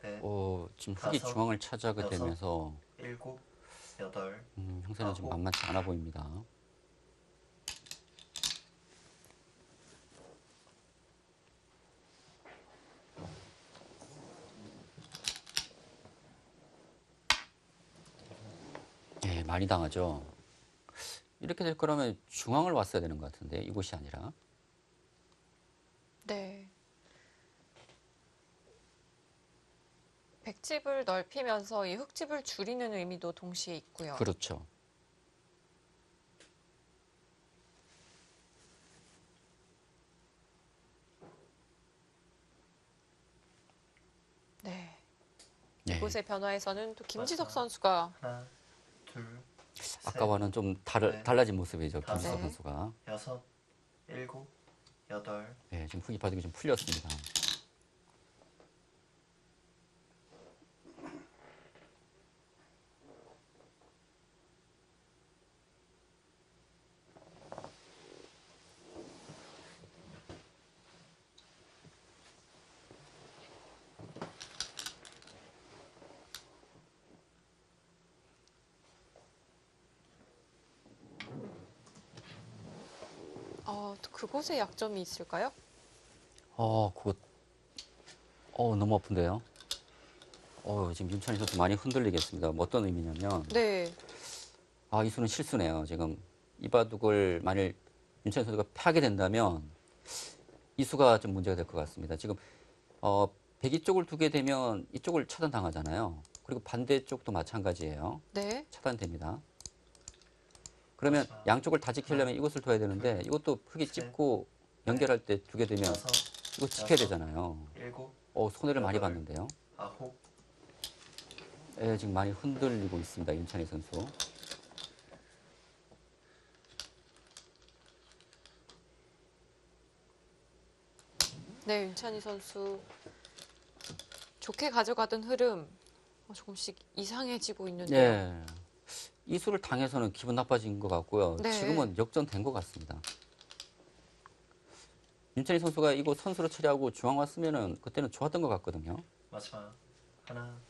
넷, 지금 흙이 다섯, 중앙을 차지하게 여섯, 되면서 일곱, 여덟, 형세는 좀 아홉. 만만치 않아 보입니다. 예, 많이 당하죠. 이렇게 될 거라면 중앙을 왔어야 되는 것 같은데 이곳이 아니라. 네. 백집을 넓히면서 이 흙집을 줄이는 의미도 동시에 있고요. 그렇죠. 네. 예, 이곳의 변화에서는 또 김지석 마지막. 선수가 하나, 둘, 셋, 아까와는 좀 넷, 달라진 모습이죠. 다섯. 김지석 네. 선수가. 여섯, 일곱, 여덟, 예, 지금 흙이 바닥이 좀 풀렸습니다. 또 그곳에 약점이 있을까요? 그거 너무 아픈데요. 지금 윤찬희 선수 많이 흔들리겠습니다. 뭐 어떤 의미냐면 네. 이 수는 실수네요. 지금 이 바둑을 만일 윤찬희 선수가 패하게 된다면 이 수가 좀 문제가 될 것 같습니다. 지금 백이 쪽을 두게 되면 이쪽을 차단당하잖아요. 그리고 반대쪽도 마찬가지예요. 네. 차단됩니다. 그러면 마지막. 양쪽을 다 지키려면 이곳을 둬야 되는데 둘, 이것도 흙이 셋, 찝고 연결할 때 두게 되면 다섯, 이거 지켜야 여섯, 되잖아요. 일곱, 손해를 많이 여덟. 봤는데요. 아홉, 예, 지금 많이 흔들리고 있습니다. 윤찬희 선수. 네, 윤찬희 선수 좋게 가져가던 흐름 조금씩 이상해지고 있는데요. 예. 이 수를 당해서는 기분 나빠진 것 같고요. 네. 지금은 역전된 것 같습니다. 윤찬희 선수가 이거 선수로 처리하고 중앙 왔으면은 그때는 좋았던 것 같거든요. 마지막. 하나,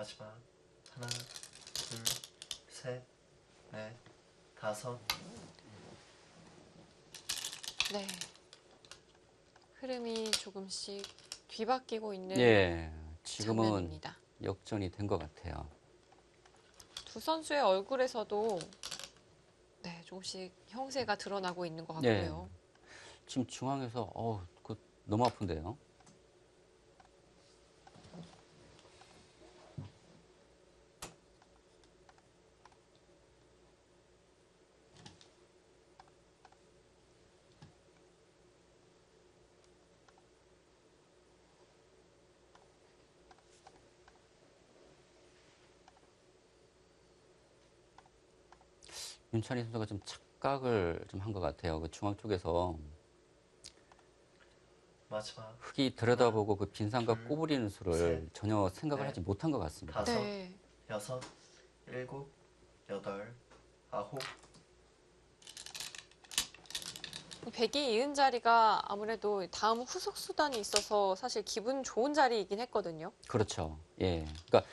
마지막 하나, 둘, 셋, 넷, 다섯. 네. 흐름이 조금씩 뒤바뀌고 있는 예, 지금은 장면입니다. 역전이 된 것 같아요. 두 선수의 얼굴에서도 네, 조금씩 형세가 드러나고 있는 것 예. 같고요. 지금 중앙에서 그 너무 아픈데요. 윤찬희 선수가 좀 착각을 좀 한 것 같아요. 그 중앙 쪽에서 마지막 흙이 들여다보고 그 빈상과 둘, 구부리는 수를 셋, 전혀 생각을 넷, 하지 못한 것 같습니다. 다섯. 네. 여섯, 일곱, 여덟, 아홉. 백이 이은 자리가 아무래도 다음 후속 수단이 있어서 사실 기분 좋은 자리이긴 했거든요. 그렇죠. 예. 그러니까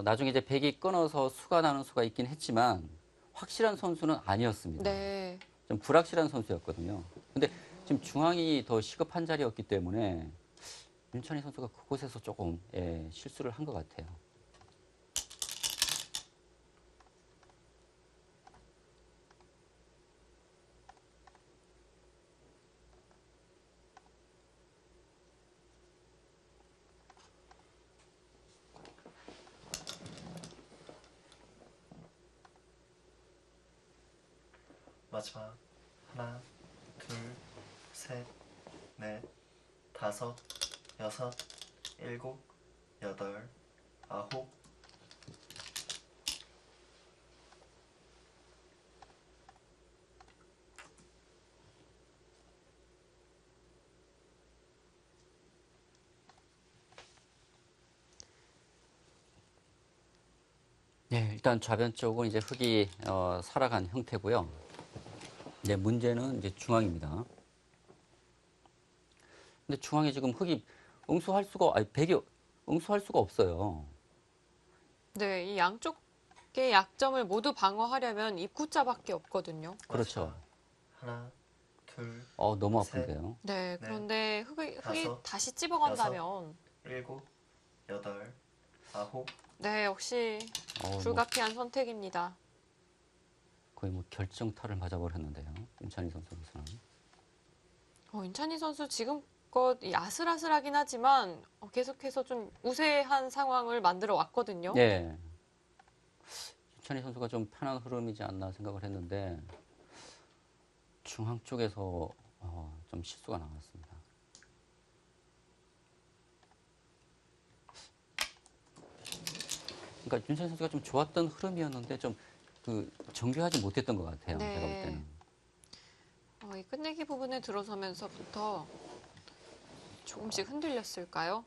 나중에 이제 백이 끊어서 수가 나는 수가 있긴 했지만 확실한 선수는 아니었습니다. 네. 좀 불확실한 선수였거든요. 근데 지금 중앙이 더 시급한 자리였기 때문에 윤찬희 선수가 그곳에서 조금 실수를 한 것 같아요. 마지막 하나, 둘, 셋, 넷, 다섯, 여섯, 일곱, 여덟, 아홉. 네, 일단 좌변 쪽은 이제 흙이 살아간 형태고요. 이제 문제는 이제 중앙입니다. 근데 중앙에 지금 흙이 백이 응수할 수가 없어요. 네, 이 양쪽의 약점을 모두 방어하려면 입구자밖에 없거든요. 그렇죠. 마지막 하나, 둘, 너무 셋. 아픈데요. 네, 그런데 흙이 다섯, 다시 찝어간다면 일곱, 여덟, 아홉. 네, 역시 뭐 불가피한 선택입니다. 거의 뭐 결정타를 맞아버렸는데요. 윤찬희 선수는. 윤찬희 선수 지금껏 이 아슬아슬하긴 하지만 계속해서 좀 우세한 상황을 만들어 왔거든요. 예. 윤찬희 선수가 좀 편한 흐름이지 않나 생각을 했는데 중앙 쪽에서 좀 실수가 나왔습니다. 그러니까 윤찬희 선수가 좀 좋았던 흐름이었는데 좀 그 정교하지 못했던 것 같아요. 네. 제가 볼 때는. 이 끝내기 부분에 들어서면서부터 조금씩 흔들렸을까요?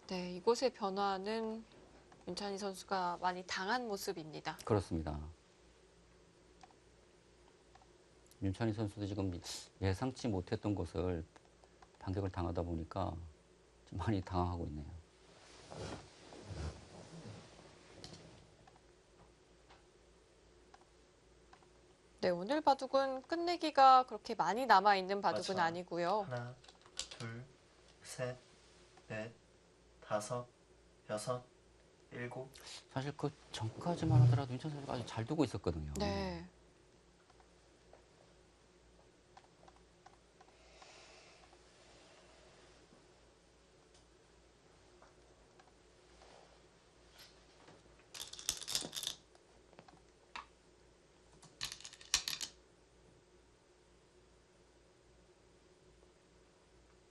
네, 이곳의 변화는 윤찬희 선수가 많이 당한 모습입니다. 그렇습니다. 윤찬희 선수도 지금 예상치 못했던 것을 반격을 당하다 보니까 좀 많이 당황하고 있네요. 네, 오늘 바둑은 끝내기가 그렇게 많이 남아있는 바둑은 마지막 아니고요. 하나, 둘, 셋, 넷, 다섯, 여섯, 일곱. 사실 그 전까지만 하더라도 윤찬희 선수가 아주 잘 두고 있었거든요. 네.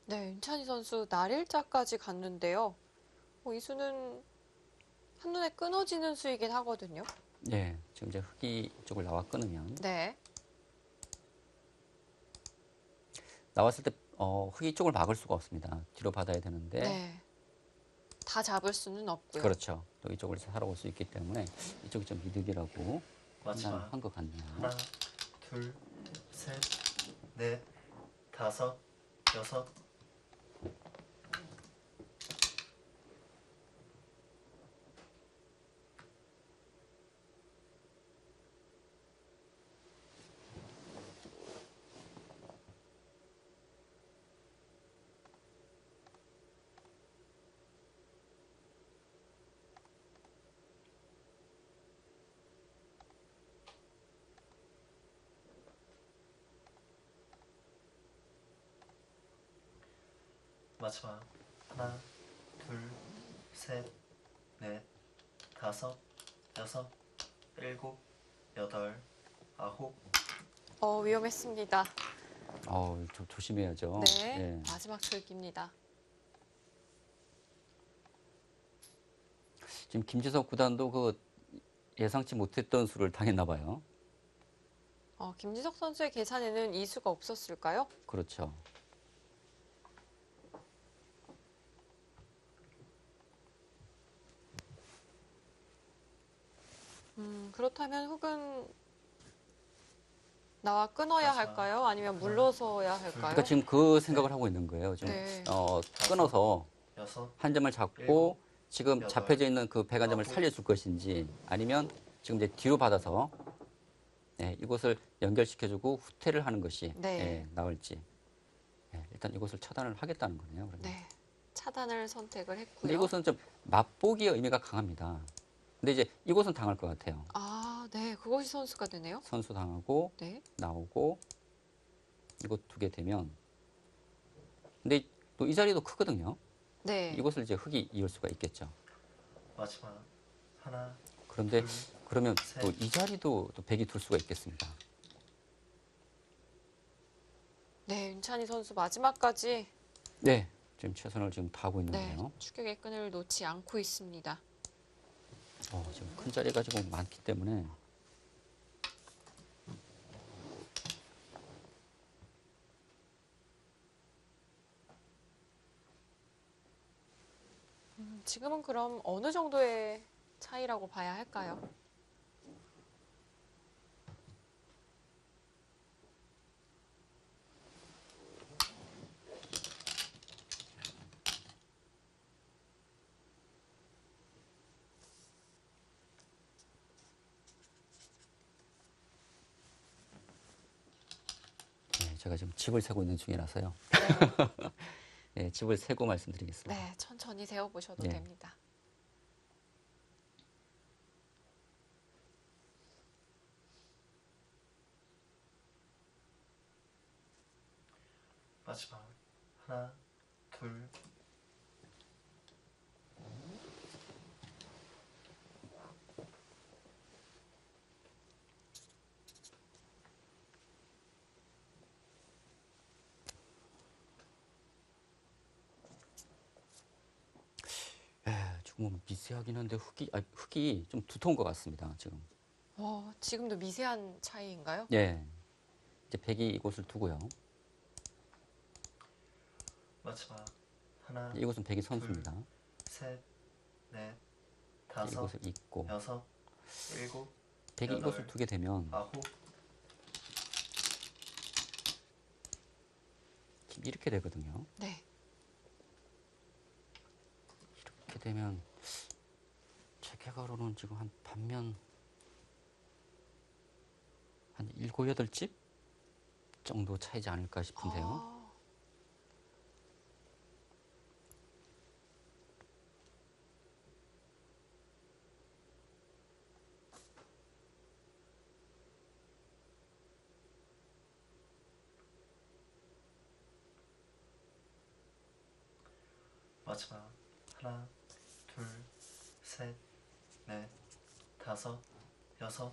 네, 윤찬희 선수 날일자까지 갔는데요. 이 수는 한눈에 끊어지는 수이긴 하거든요. 네, 지금 이제 흙이 이쪽을 나와 끊으면 네. 나왔을 때 흙이 쪽을 막을 수가 없습니다. 뒤로 받아야 되는데 네. 다 잡을 수는 없고요. 그렇죠. 또 이쪽을 살아올 수 있기 때문에 이쪽이 좀 이득이라고 마지막 한 것 같네요. 하나, 둘, 셋, 넷, 다섯, 여섯. 마지막 하나, 둘, 셋, 넷, 다섯, 여섯, 일곱, 여덟, 아홉. 위험했습니다. 좀 조심해야죠. 네, 예. 마지막 줄기입니다. 지금 김지석 구단도 그 예상치 못했던 수를 당했나 봐요. 김지석 선수의 계산에는 이 수가 없었을까요? 그렇죠. 그렇다면 훅은 나와 끊어야 마지막. 할까요? 아니면 물러서야 할까요? 그러니까 지금 그 생각을 하고 있는 거예요. 지금 네. 끊어서 여섯, 한 점을 잡고 일곱, 지금 여덟, 잡혀져 있는 그 백 한 점을 아홉. 살려줄 것인지 아니면 지금 이제 뒤로 받아서 이곳을 연결시켜주고 후퇴를 하는 것이 네. 나을지. 일단 이곳을 차단을 하겠다는 거네요. 그러면. 네, 차단을 선택을 근데 했고요. 이곳은 좀 맛보기의 의미가 강합니다. 근데 이제 이곳은 당할 것 같아요. 네, 그것이 선수가 되네요. 선수 당하고 네, 나오고 이곳 두게 되면 근데 또 이 자리도 크거든요. 네. 이곳을 이제 흙이 이을 수가 있겠죠. 마지막 하나, 그런데 둘, 그러면 셋. 또 이 자리도 또 백이 둘 수가 있겠습니다. 네, 윤찬희 선수 마지막까지 네, 지금 최선을 지금 다하고 네, 있는데요. 추격의 끈을 놓지 않고 있습니다. 지금 큰 자리가 지금 많기 때문에 지금은 그럼 어느 정도의 차이라고 봐야 할까요? 제가 지금 집을 세고 있는 중이라서요. 네, 집을 세고 말씀드리겠습니다. 네, 천천히 세워보셔도 네. 됩니다. 마지막 하나, 둘, 조금 미세하긴 한데 흙이 좀 두터운 것 같습니다. 지금. 지금도 미세한 차이인가요? 예, 이제 백이 이곳을 두고요. 마지막 하나, 이곳은 백이 선수입니다. 셋, 넷, 이제 다섯, 이곳을 잇고 여섯, 일곱, 백이 여덟, 이곳을 두게 되면 아홉. 지금 이렇게 되거든요. 네. 이렇게 되면 제 개가로는 지금 한 반면 한 7, 8집 정도 차이지 않을까 싶은데요. 마지막 하나, 둘, 셋, 넷, 다섯, 여섯.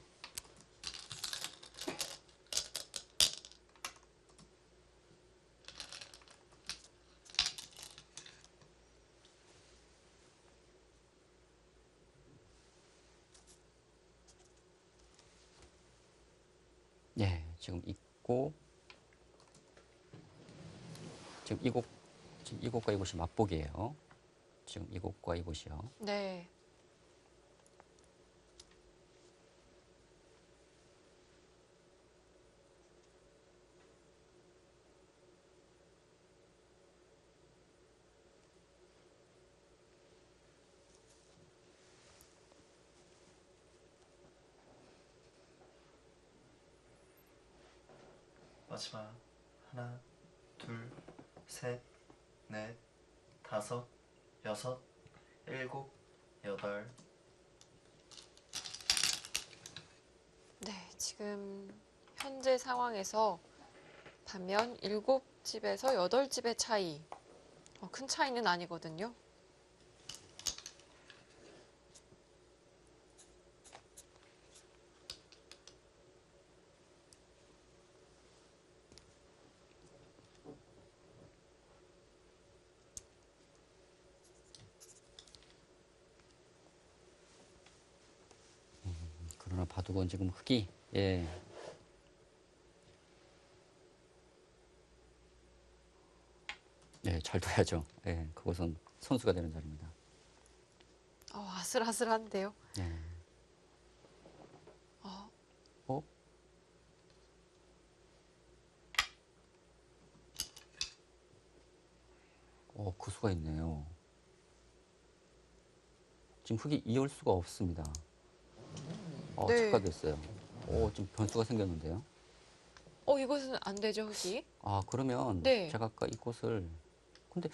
예, 지금 있고 지금 이곳과 이곳이 맞보기예요. 지금 이곳과 이곳이요. 네. 마지막. 하나, 둘, 셋, 넷, 다섯, 여섯, 일곱, 여덟. 네, 지금 현재 상황에서 반면 7집에서 8집의 차이. 큰 차이는 아니거든요. 그러나 바둑은 지금 흑이 예. 네, 잘 둬야죠. 예, 그것은 선수가 되는 자리입니다. 아슬아슬한데요. 예. 어, 어? 그 수가 있네요. 지금 흑이 이을 수가 없습니다. 네. 착각했어요. 지금 변수가 생겼는데요. 이것은 안 되죠, 흑이. 그러면 네. 제가 아까 이곳을 근데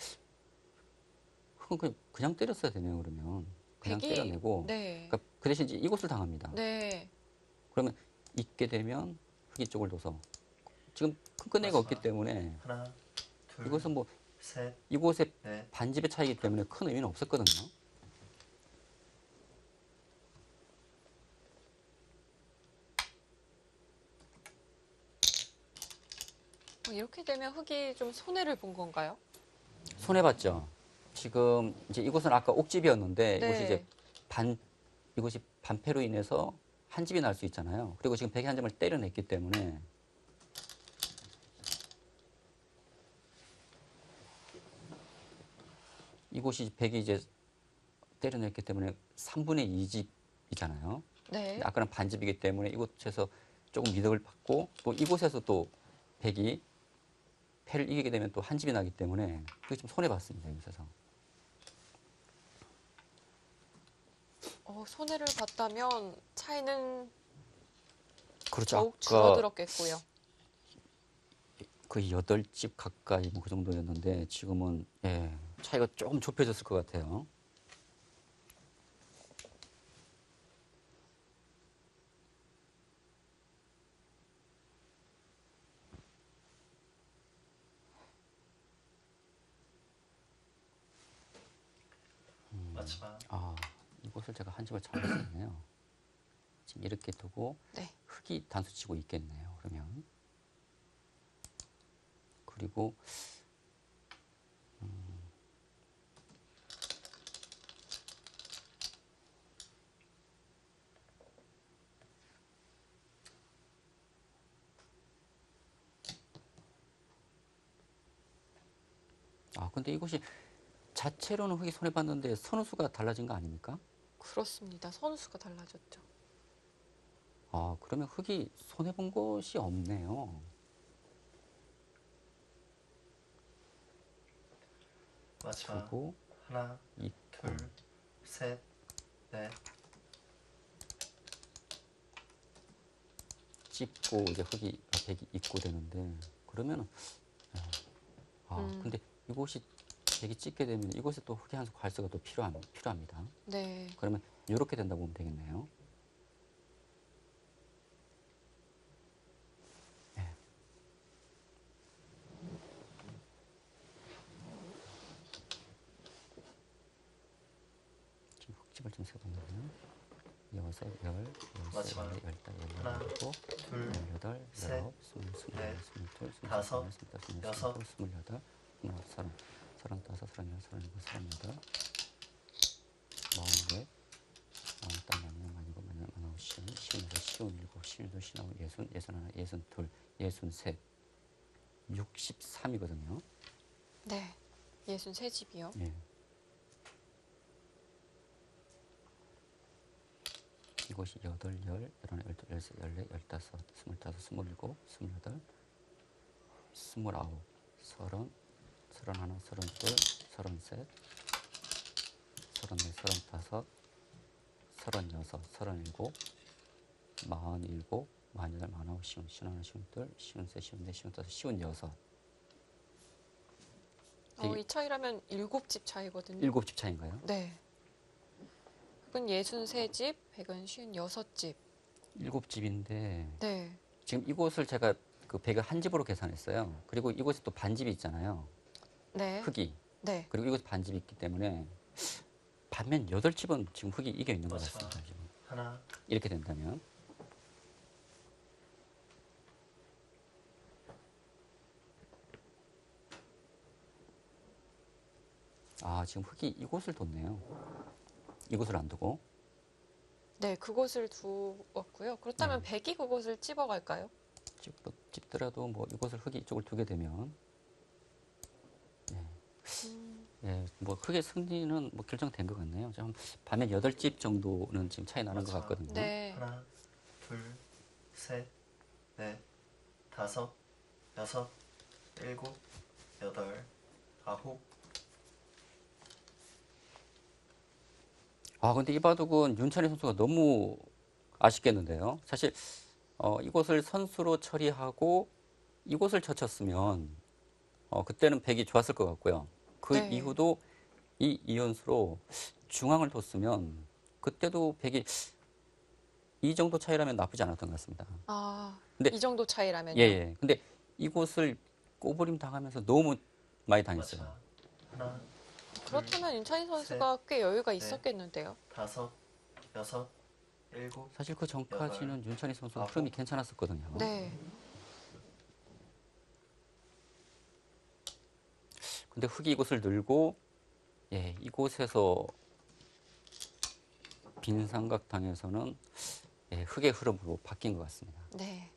흑은 그냥 때렸어야 되네요. 그러면 그냥 백이- 때려내고 네. 그러니까 그 대신 이제 이곳을 당합니다. 네. 그러면 있게 되면 흑이 쪽을 둬서 지금 큰 끈내가 없기 마지막. 때문에 하나, 둘, 이것은 뭐 셋, 이곳에 넷. 반집의 차이기 때문에 큰 의미는 없었거든요. 이렇게 되면 흑이 좀 손해를 본 건가요? 손해봤죠. 지금 이제 이곳은 아까 옥집이었는데 네. 이곳이 이제 이곳이 반패로 인해서 한 집이 날 수 있잖아요. 그리고 지금 백이 한 점을 때려냈기 때문에 이곳이 백이 이제 때려냈기 때문에 3분의 2집이잖아요. 네. 아까는 반집이기 때문에 이곳에서 조금 이득을 받고 또 이곳에서 또 백이 패를 이기게 되면 또 한 집이 나기 때문에 그게 좀 손해봤습니다. 여기서. 손해를 봤다면 차이는 그렇죠. 더욱 아까 줄어들었겠고요. 거의 8집 가까이 뭐 그 정도였는데 지금은 예, 차이가 조금 좁혀졌을 것 같아요. 마지막. 이곳을 제가 한 집을 잘못했네요. 지금 이렇게 두고 네. 흑이 단수 치고 있겠네요. 그러면 그리고 근데 이곳이 자체로는 흑이 손해봤는데 선수가 달라진 거 아닙니까? 그렇습니다. 선수가 달라졌죠. 그러면 흑이 손해본 것이 없네요. 마지막. 두고 하나, 있고 둘, 셋, 넷. 찍고 이제 흑이 백이 있고 되는데 그러면은 근데 이곳이 백이 찍게 되면 이곳에 또 흑이 한 수 갈 수가 또 필요합니다. 네. 그러면 이렇게 된다고 보면 되겠네요. 네. 지금 흑집을 좀 세보면요. 여섯, 마지막. 하나, 열일곱, 둘, 열여덟, 셋, 열아홉, 스물, 넷, 스물둘, 다섯, 스물셋, 여섯. 스물여덟, 스물아홉, 서른다섯, 서른여섯, 서른일곱, 서른여덟, 마흔넷, 마흔다섯, 마흔여섯, 마흔일곱, 마흔여덟, 스물여섯, 스물일곱, 스물여덟, 스물아홉, 예순, 예순하나, 예순둘, 예순셋, 63이거든요. 네. 63집이요. 예. 이것이 여덟, 열, 열하나, 열둘, 열셋, 열넷, 열다섯, 스물다섯, 스물일곱, 스물여덟, 스물아홉, 서른, 서른하나, 서른둘, 서른셋, 서른넷, 서른다섯, 서른여섯, 서른일곱, 마흔일곱, 만여덟, 만아홉, 쉬운, 쉬운 하나, 쉬운 둘, 쉬운 셋, 쉬운 넷, 쉬운 다섯, 쉬운 여섯. 이 차이라면 7집 차이거든요. 7집 차인가요? 네. 흑은 63집, 백은 56집. 7집인데 네. 지금 이곳을 제가 그 백을 한 집으로 계산했어요. 그리고 이곳에 또 반집이 있잖아요. 네. 흑이. 네. 그리고 이곳에 반집이 있기 때문에 반면 8집은 지금 흑이 이겨 있는 것 마지막. 같습니다. 지금. 하나, 이렇게 된다면. 아, 지금 흑이 이곳을 뒀네요. 이곳을 안 두고. 네, 그곳을 두었고요. 그렇다면 백이 그곳을 찝어갈까요? 찝더라도 뭐 이곳을 흑이 이쪽을 두게 되면 예, 뭐 흑의 승리는 뭐 결정된 것 같네요. 좀 반면 8집 정도는 지금 차이 나는 것 마지막. 같거든요. 네. 하나, 둘, 셋, 넷, 다섯, 여섯, 일곱, 여덟, 아홉. 아, 근데 이 바둑은 윤찬희 선수가 너무 아쉽겠는데요. 사실 이곳을 선수로 처리하고 이곳을 젖혔으면 그때는 백이 좋았을 것 같고요. 그 네. 이후도 이 이연수로 중앙을 뒀으면 그때도 백이 이 정도 차이라면 나쁘지 않았던 것 같습니다. 아, 근데 이 정도 차이라면요? 예, 예. 근데 이곳을 꼬부림 당하면서 너무 많이 당했어요. 마지막. 하나, 그렇다면 윤찬희 선수가 꽤 여유가 있었겠는데요. 다섯, 여섯, 일곱. 사실 그 전까지는 여덟, 윤찬희 선수가 아홉. 흐름이 괜찮았었거든요. 네. 근데 흑이 이곳을 늘고 예, 이곳에서 빈 삼각당에서는 예, 흑의 흐름으로 바뀐 것 같습니다. 네.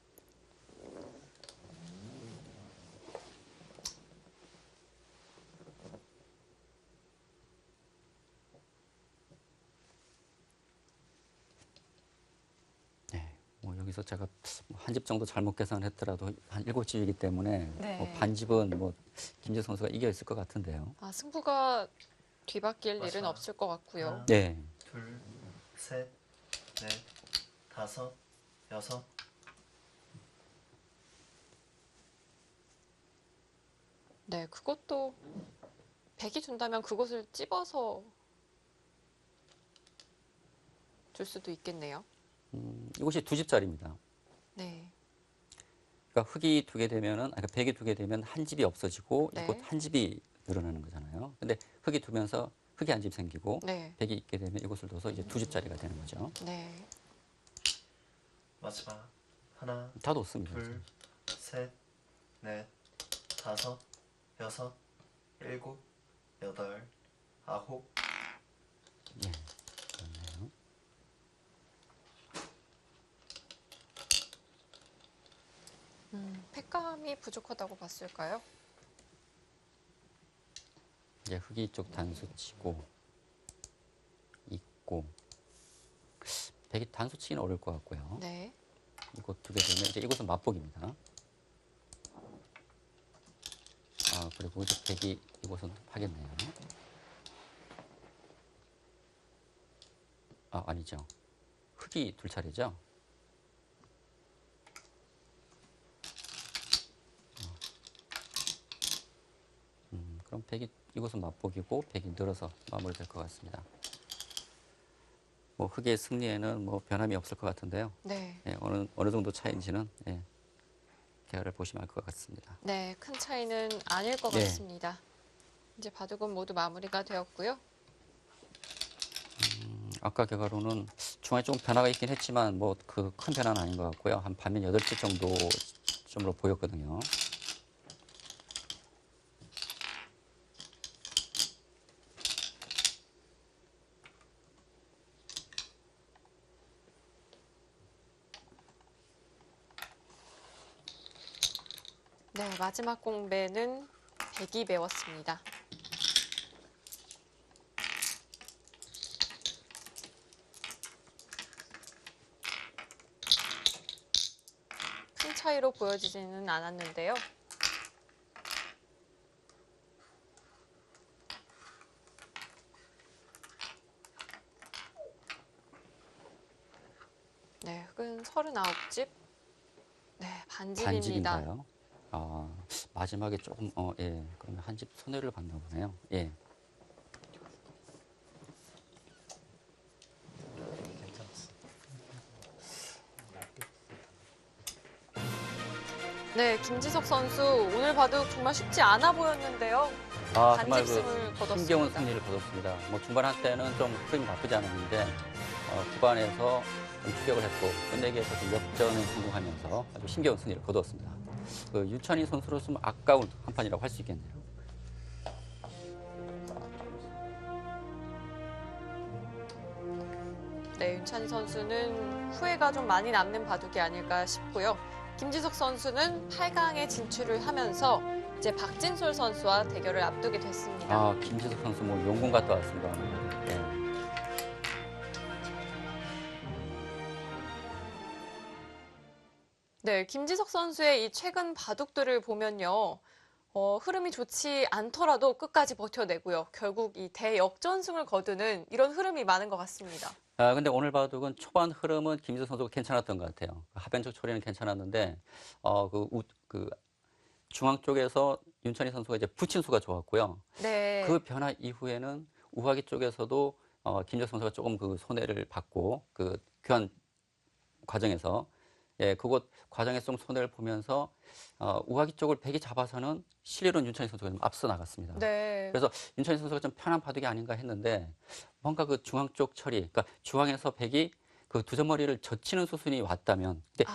네, 뭐 여기서 제가 한 집 정도 잘못 계산했더라도 한 7집이기 때문에 네. 뭐 반집은 뭐 김재 선수가 이겨 있을 것 같은데요. 아, 승부가 뒤바뀔 일은 마지막. 없을 것 같고요. 하나, 네, 둘, 셋, 넷, 다섯, 여섯. 네, 그것도 백이 준다면 그것을 찝어서 줄 수도 있겠네요. 이곳이 2집짜리입니다. 네. 그러니까 흑이 두게 되면은, 그러니까 백이 두게 되면 한 집이 없어지고 네. 이곳 한 집이 늘어나는 거잖아요. 근데 흑이 두면서 흑이 한 집 생기고 네. 백이 있게 되면 이곳을 둬서 이제 2집짜리가 되는 거죠. 네. 마지막. 하나, 다 뒀습니다. 둘, 셋, 넷, 다섯, 여섯, 일곱, 여덟, 아홉. 예, 그렇네요. 팩감이 부족하다고 봤을까요? 이제 흑이 쪽 단수 치고 있고 백이 단수 치기는 어려울 것 같고요. 네. 이곳 두게 되면 이제 이곳은 맞복입니다. 아, 그리고 이제 백이 이곳은 하겠네요. 아, 아니죠. 흑이 둘 차례죠. 그럼 백이 이곳은 맞복이고 백이 늘어서 마무리될 것 같습니다. 뭐 흑의 승리에는 뭐 변함이 없을 것 같은데요. 네. 예, 어느 정도 차이인지는 예, 계열을 보시면 알 것 같습니다. 네, 큰 차이는 아닐 것 네. 같습니다. 이제 바둑은 모두 마무리가 되었고요. 아까 결과로는 중앙에 좀 변화가 있긴 했지만 뭐 그 큰 변화는 아닌 것 같고요. 한 반면 8집 정도쯤으로 보였거든요. 네, 마지막 공배는 백이 배웠습니다. 큰 차이로 보여지지는 않았는데요. 네, 흑은 39집, 반집입니다. 반집인가요? 아, 마지막에 조금 예. 그러면 한 집 손해를 봤나 보네요. 예. 괜찮았어. 네, 김지석 선수 오늘 바둑 정말 쉽지 않아 보였는데요. 아, 정말 반집승을 그 거뒀습니다. 힘겨운 승리를 거뒀습니다. 뭐 중반 한때는 좀 흐름이 나쁘지 않았는데 후반에서 좀 추격을 했고 끝내기에서 좀 역전에 성공하면서 아주 힘겨운 승리를 거두었습니다. 그 윤찬희 선수로서는 아까운 한 판이라고 할 수 있겠네요. 네, 윤찬희 선수는 후회가 좀 많이 남는 바둑이 아닐까 싶고요. 김지석 선수는 8강에 진출을 하면서 이제 박진솔 선수와 대결을 앞두게 됐습니다. 아, 김지석 선수 뭐 용궁 갔다 왔습니다. 예. 네, 김지석 선수의 이 최근 바둑들을 보면요. 흐름이 좋지 않더라도 끝까지 버텨내고요. 결국 이 대역전승을 거두는 이런 흐름이 많은 것 같습니다. 아, 근데 오늘 바둑은 초반 흐름은 김지석 선수가 괜찮았던 것 같아요. 하변적 처리는 괜찮았는데, 그 중앙 쪽에서 윤찬희 선수가 이제 붙인 수가 좋았고요. 네. 그 변화 이후에는 우하기 쪽에서도 김지석 선수가 조금 그 손해를 받고 그 교환 과정에서 예, 그곳 과정에서 좀 손해를 보면서 우하기 쪽을 백이 잡아서는 실리론 윤찬희 선수가 좀 앞서 나갔습니다. 네. 그래서 윤찬희 선수가 좀 편한 바둑이 아닌가 했는데 뭔가 그 중앙 쪽 처리, 그러니까 중앙에서 백이 그 두 점머리를 젖히는 수순이 왔다면, 근데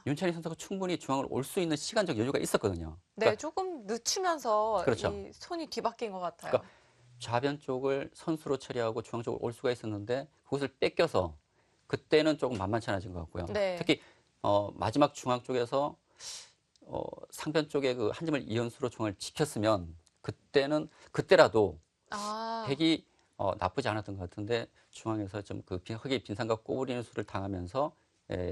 윤찬희 선수가 충분히 중앙으로 올 수 있는 시간적 여유가 있었거든요. 네, 그러니까 조금 늦추면서 그렇죠. 이 손이 뒤바뀐 것 같아요. 그러니까 좌변 쪽을 선수로 처리하고 중앙 쪽으로 올 수가 있었는데 그것을 뺏겨서 그때는 조금 만만치 않아진 것 같고요. 네. 특히 마지막 중앙 쪽에서 상변 쪽에 그 한 점을 이연수로 중앙을 지켰으면 그때라도 백이 나쁘지 않았던 것 같은데 중앙에서 좀 그 흙이 빈산과 꼬부리는 수를 당하면서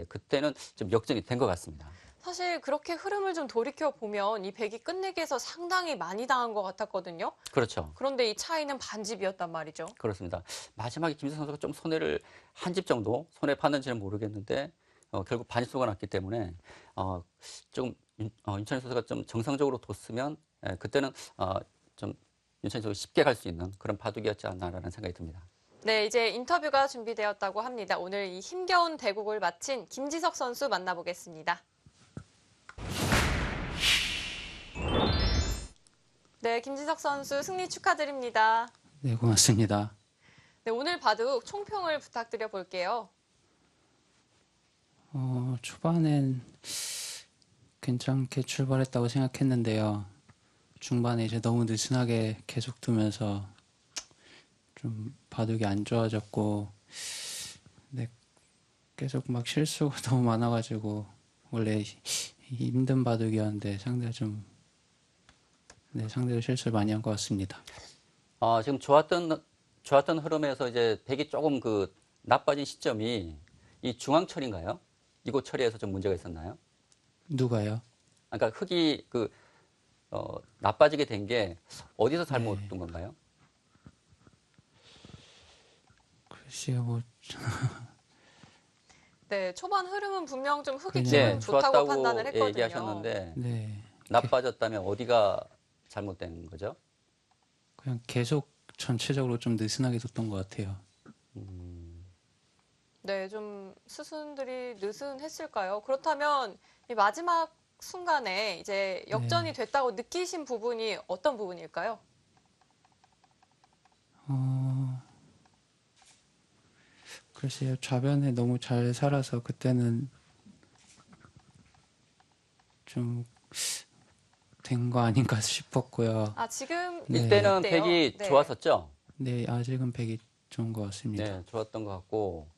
그때는 좀 역전이 된 것 같습니다. 사실 그렇게 흐름을 좀 돌이켜 보면 이 백이 끝내기에서 상당히 많이 당한 것 같았거든요. 그렇죠. 그런데 이 차이는 반집이었단 말이죠. 그렇습니다. 마지막에 김지석 선수가 좀 손해를 한 집 정도 손해 봤는지는 모르겠는데 결국 반집수가 났기 때문에 조금 윤찬희 선수가 좀 정상적으로 뒀으면 그때는 좀 윤찬희 선수가 쉽게 갈 수 있는 그런 바둑이었지 않나라는 생각이 듭니다. 네, 이제 인터뷰가 준비되었다고 합니다. 오늘 이 힘겨운 대국을 마친 김지석 선수 만나보겠습니다. 네, 김지석 선수 승리 축하드립니다. 네, 고맙습니다. 네, 오늘 바둑 총평을 부탁드려 볼게요. 초반엔 괜찮게 출발했다고 생각했는데요. 중반에 이제 너무 느슨하게 계속 두면서 좀 바둑이 안 좋아졌고, 네, 계속 막 실수가 너무 많아가지고 원래 힘든 바둑이었는데 상대도 실수를 많이 한 것 같습니다. 지금 좋았던 흐름에서 이제 백이 조금 그 나빠진 시점이 이 중앙철인가요? 이곳 처리에서 좀 문제가 있었나요? 누가요? 그러니까 흙이 나빠지게 된 게 어디서 잘못된 건가요? 글쎄요, 뭐 네, 초반 흐름은 분명 좀 흙이 네, 기분 좋다고 판단을 했거든요. 얘기하셨는데 네, 나빠졌다면 어디가 잘못된 거죠? 그냥 계속 전체적으로 좀 느슨하게 뒀던 것 같아요. 네, 좀 수순들이 느슨했을까요? 그렇다면 이 마지막 순간에 이제 역전이 됐다고 느끼신 부분이 어떤 부분일까요? 글쎄요, 좌변에 너무 잘 살아서 그때는 좀 된 거 아닌가 싶었고요. 지금 네. 이때는 어때요? 백이 네. 좋았었죠? 네, 아직은 백이 좋은 것 같습니다. 네, 좋았던 것 같고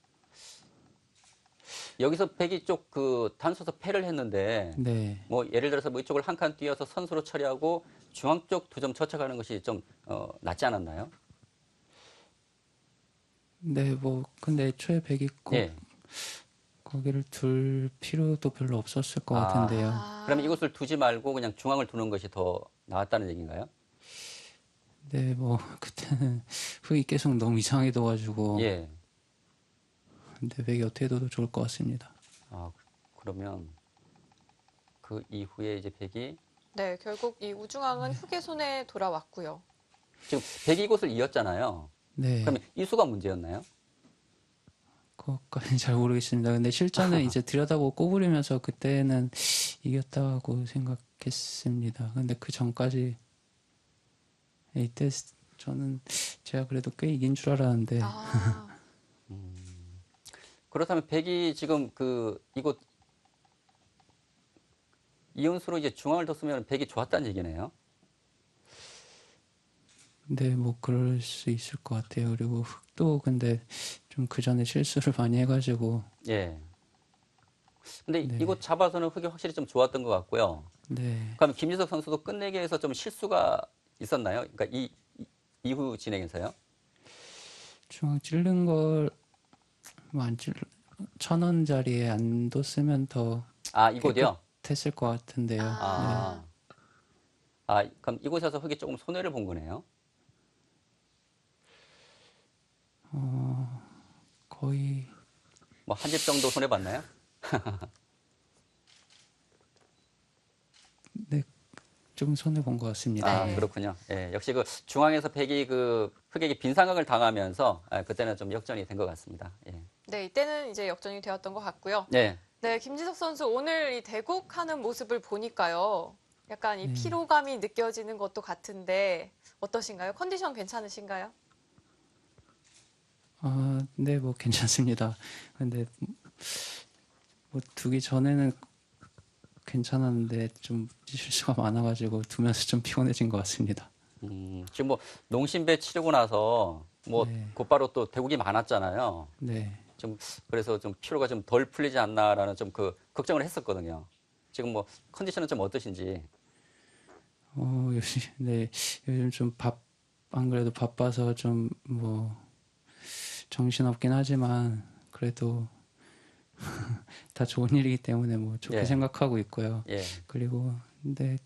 여기서 백이 쪽 그 단서서 패를 했는데 네, 뭐 예를 들어서 뭐 이쪽을 한 칸 뛰어서 선수로 처리하고 중앙 쪽 두 점 젖혀가는 것이 좀 낫지 않았나요? 네, 뭐 근데 애초에 백이 예. 거기를 둘 필요도 별로 없었을 것 같은데요. 그러면 이곳을 두지 말고 그냥 중앙을 두는 것이 더 나았다는 얘기인가요? 네, 뭐 그때는 흙이 계속 너무 이상하게 둬가지고 예. 근데 백이 어떻게 둬도 좋을 것 같습니다. 그러면 그 이후에 이제 백이 네, 결국 이 우중앙은 흑의 손에 돌아왔고요. 지금 백이 이곳을 이었잖아요. 네. 그러면 이 수가 문제였나요? 그것까지는 잘 모르겠습니다. 근데 실전은 이제 들여다보고 꼬부리면서 그때는 이겼다고 생각했습니다. 근데 그 전까지 이때 저는 제가 그래도 꽤 이긴 줄 알았는데 아, 그렇다면 백이 지금 그 이곳 이연수로 이제 중앙을 뒀으면 백이 좋았다는 얘기네요. 네, 뭐 그럴 수 있을 것 같아요. 그리고 흑도 근데 좀 그 전에 실수를 많이 해가지고 예. 근데 네. 이곳 잡아서는 흑이 확실히 좀 좋았던 것 같고요. 네, 그럼 김지석 선수도 끝내기 위해서 좀 실수가 있었나요? 그러니까 이후 진행에서요? 중앙 찌른 걸 뭐 안 찔, 1,000원짜리에 안 뒀으면 더 아, 이곳이요? 했을 것 같은데요. 아. 아, 그럼 이곳에서 흑이 조금 손해를 본 거네요. 거의 뭐 한 집 정도 손해 봤나요? 네, 좀 손해 본 것 같습니다. 아, 네. 그렇군요. 예, 역시 그 중앙에서 백이 그 흑에게 빈상각을 당하면서 그때는 좀 역전이 된 것 같습니다. 예. 네, 이때는 이제 역전이 되었던 것 같고요. 예. 네, 김지석 선수 오늘 이 대국하는 모습을 보니까요. 약간 이 피로감이 느껴지는 것도 같은데 어떠신가요? 컨디션 괜찮으신가요? 아, 네, 뭐 괜찮습니다. 근데 뭐 두기 전에는 괜찮았는데 좀 실수가 많아가지고 두면서 좀 피곤해진 것 같습니다. 지금 뭐 농심배 치르고 나서 뭐 네. 곧바로 또 대국이 많았잖아요. 네, 좀 그래서 좀 피로가 좀 덜 풀리지 않나라는 좀 그 걱정을 했었거든요. 지금 뭐 컨디션은 좀 어떠신지? 요즘 네, 요즘 좀 안 그래도 바빠서 좀 뭐 정신없긴 하지만 그래도 다 좋은 일이기 때문에 뭐 좋게 예. 생각하고 있고요. 예. 그리고 근데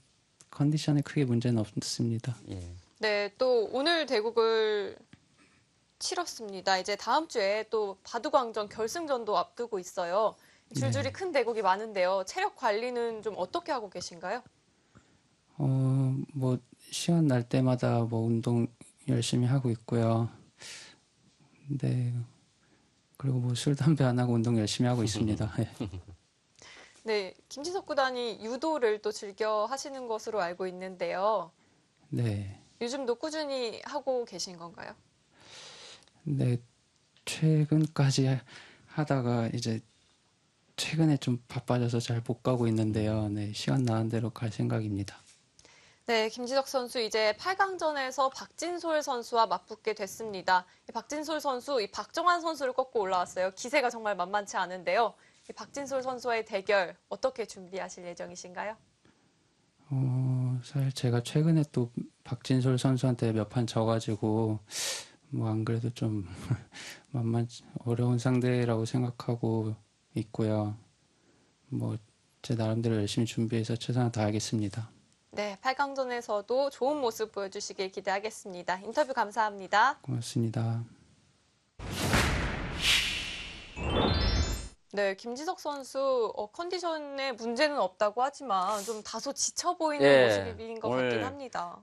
컨디션에 크게 문제는 없습니다. 예. 네, 또 오늘 대국을 치렀습니다. 이제 다음 주에 또 바둑왕전 결승전도 앞두고 있어요. 줄줄이 큰 대국이 많은데요. 체력 관리는 좀 어떻게 하고 계신가요? 뭐 시간 날 때마다 뭐 운동 열심히 하고 있고요. 네. 그리고 뭐 술, 담배 안 하고 운동 열심히 하고 있습니다. 예. 네, 김지석 구단이 유도를 또 즐겨 하시는 것으로 알고 있는데요. 네. 요즘도 꾸준히 하고 계신 건가요? 네. 최근까지 하다가 이제 최근에 좀 바빠져서 잘 못 가고 있는데요. 네. 시간 나는 대로 갈 생각입니다. 네, 김지석 선수 이제 8강전에서 박진솔 선수와 맞붙게 됐습니다. 이 박진솔 선수, 이 박정환 선수를 꺾고 올라왔어요. 기세가 정말 만만치 않은데요. 이 박진솔 선수와의 대결 어떻게 준비하실 예정이신가요? 사실 제가 최근에 또 박진솔 선수한테 몇 판 져가지고 뭐 안 그래도 좀 어려운 상대라고 생각하고 있고요. 뭐 제 나름대로 열심히 준비해서 최선을 다하겠습니다. 네, 8강전에서도 좋은 모습 보여주시길 기대하겠습니다. 인터뷰 감사합니다. 고맙습니다. 네, 김지석 선수 컨디션에 문제는 없다고 하지만 좀 다소 지쳐 보이는 예, 모습인 것 오늘 같긴 합니다.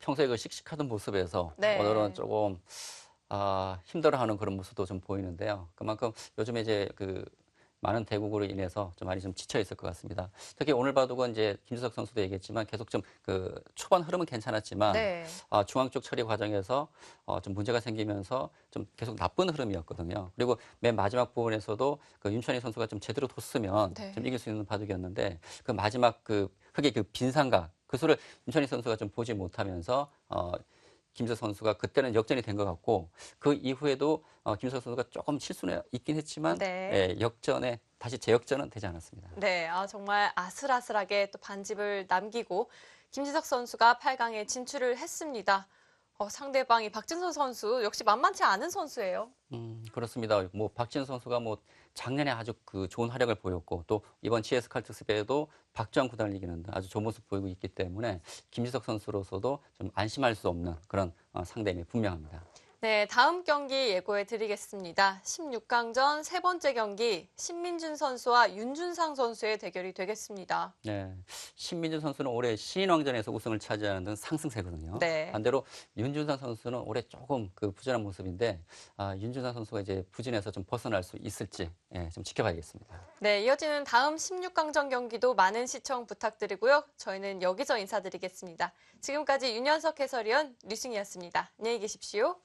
평소에 그 씩씩하던 모습에서 네. 오늘은 조금 힘들어하는 그런 모습도 좀 보이는데요. 그만큼 요즘에 이제 그 많은 대국으로 인해서 좀 많이 좀 지쳐 있을 것 같습니다. 특히 오늘 바둑은 이제 김주석 선수도 얘기했지만 계속 좀 그 초반 흐름은 괜찮았지만 네. 중앙 쪽 처리 과정에서 좀 문제가 생기면서 좀 계속 나쁜 흐름이었거든요. 그리고 맨 마지막 부분에서도 그 윤찬희 선수가 좀 제대로 뒀으면 네. 좀 이길 수 있는 바둑이었는데 그 마지막 그 흑의 그 빈상각 그 수를 윤찬희 선수가 좀 보지 못하면서 김주석 선수가 그때는 역전이 된 것 같고 그 이후에도 김주석 선수가 조금 실수는 있긴 했지만 네. 역전에 다시 재역전은 되지 않았습니다. 네, 정말 아슬아슬하게 또 반집을 남기고 김지석 선수가 8강에 진출을 했습니다. 상대방이 박진솔 선수 역시 만만치 않은 선수예요. 그렇습니다. 뭐 박지현 선수가 뭐 작년에 아주 그 좋은 활약을 보였고 또 이번 GS 칼텍스배에도 박주환 구단을 이기는 아주 좋은 모습 보이고 있기 때문에 김지석 선수로서도 좀 안심할 수 없는 그런 상대임이 분명합니다. 네, 다음 경기 예고해 드리겠습니다. 16강전 세 번째 경기 신민준 선수와 윤준상 선수의 대결이 되겠습니다. 네, 신민준 선수는 올해 신인왕전에서 우승을 차지하는 등 상승세거든요. 네. 반대로 윤준상 선수는 올해 조금 그 부진한 모습인데 윤준상 선수가 이제 부진에서 좀 벗어날 수 있을지 좀 지켜봐야겠습니다. 네, 이어지는 다음 16강전 경기도 많은 시청 부탁드리고요. 저희는 여기서 인사드리겠습니다. 지금까지 윤현석 해설위원 류승희였습니다. 안녕히 계십시오.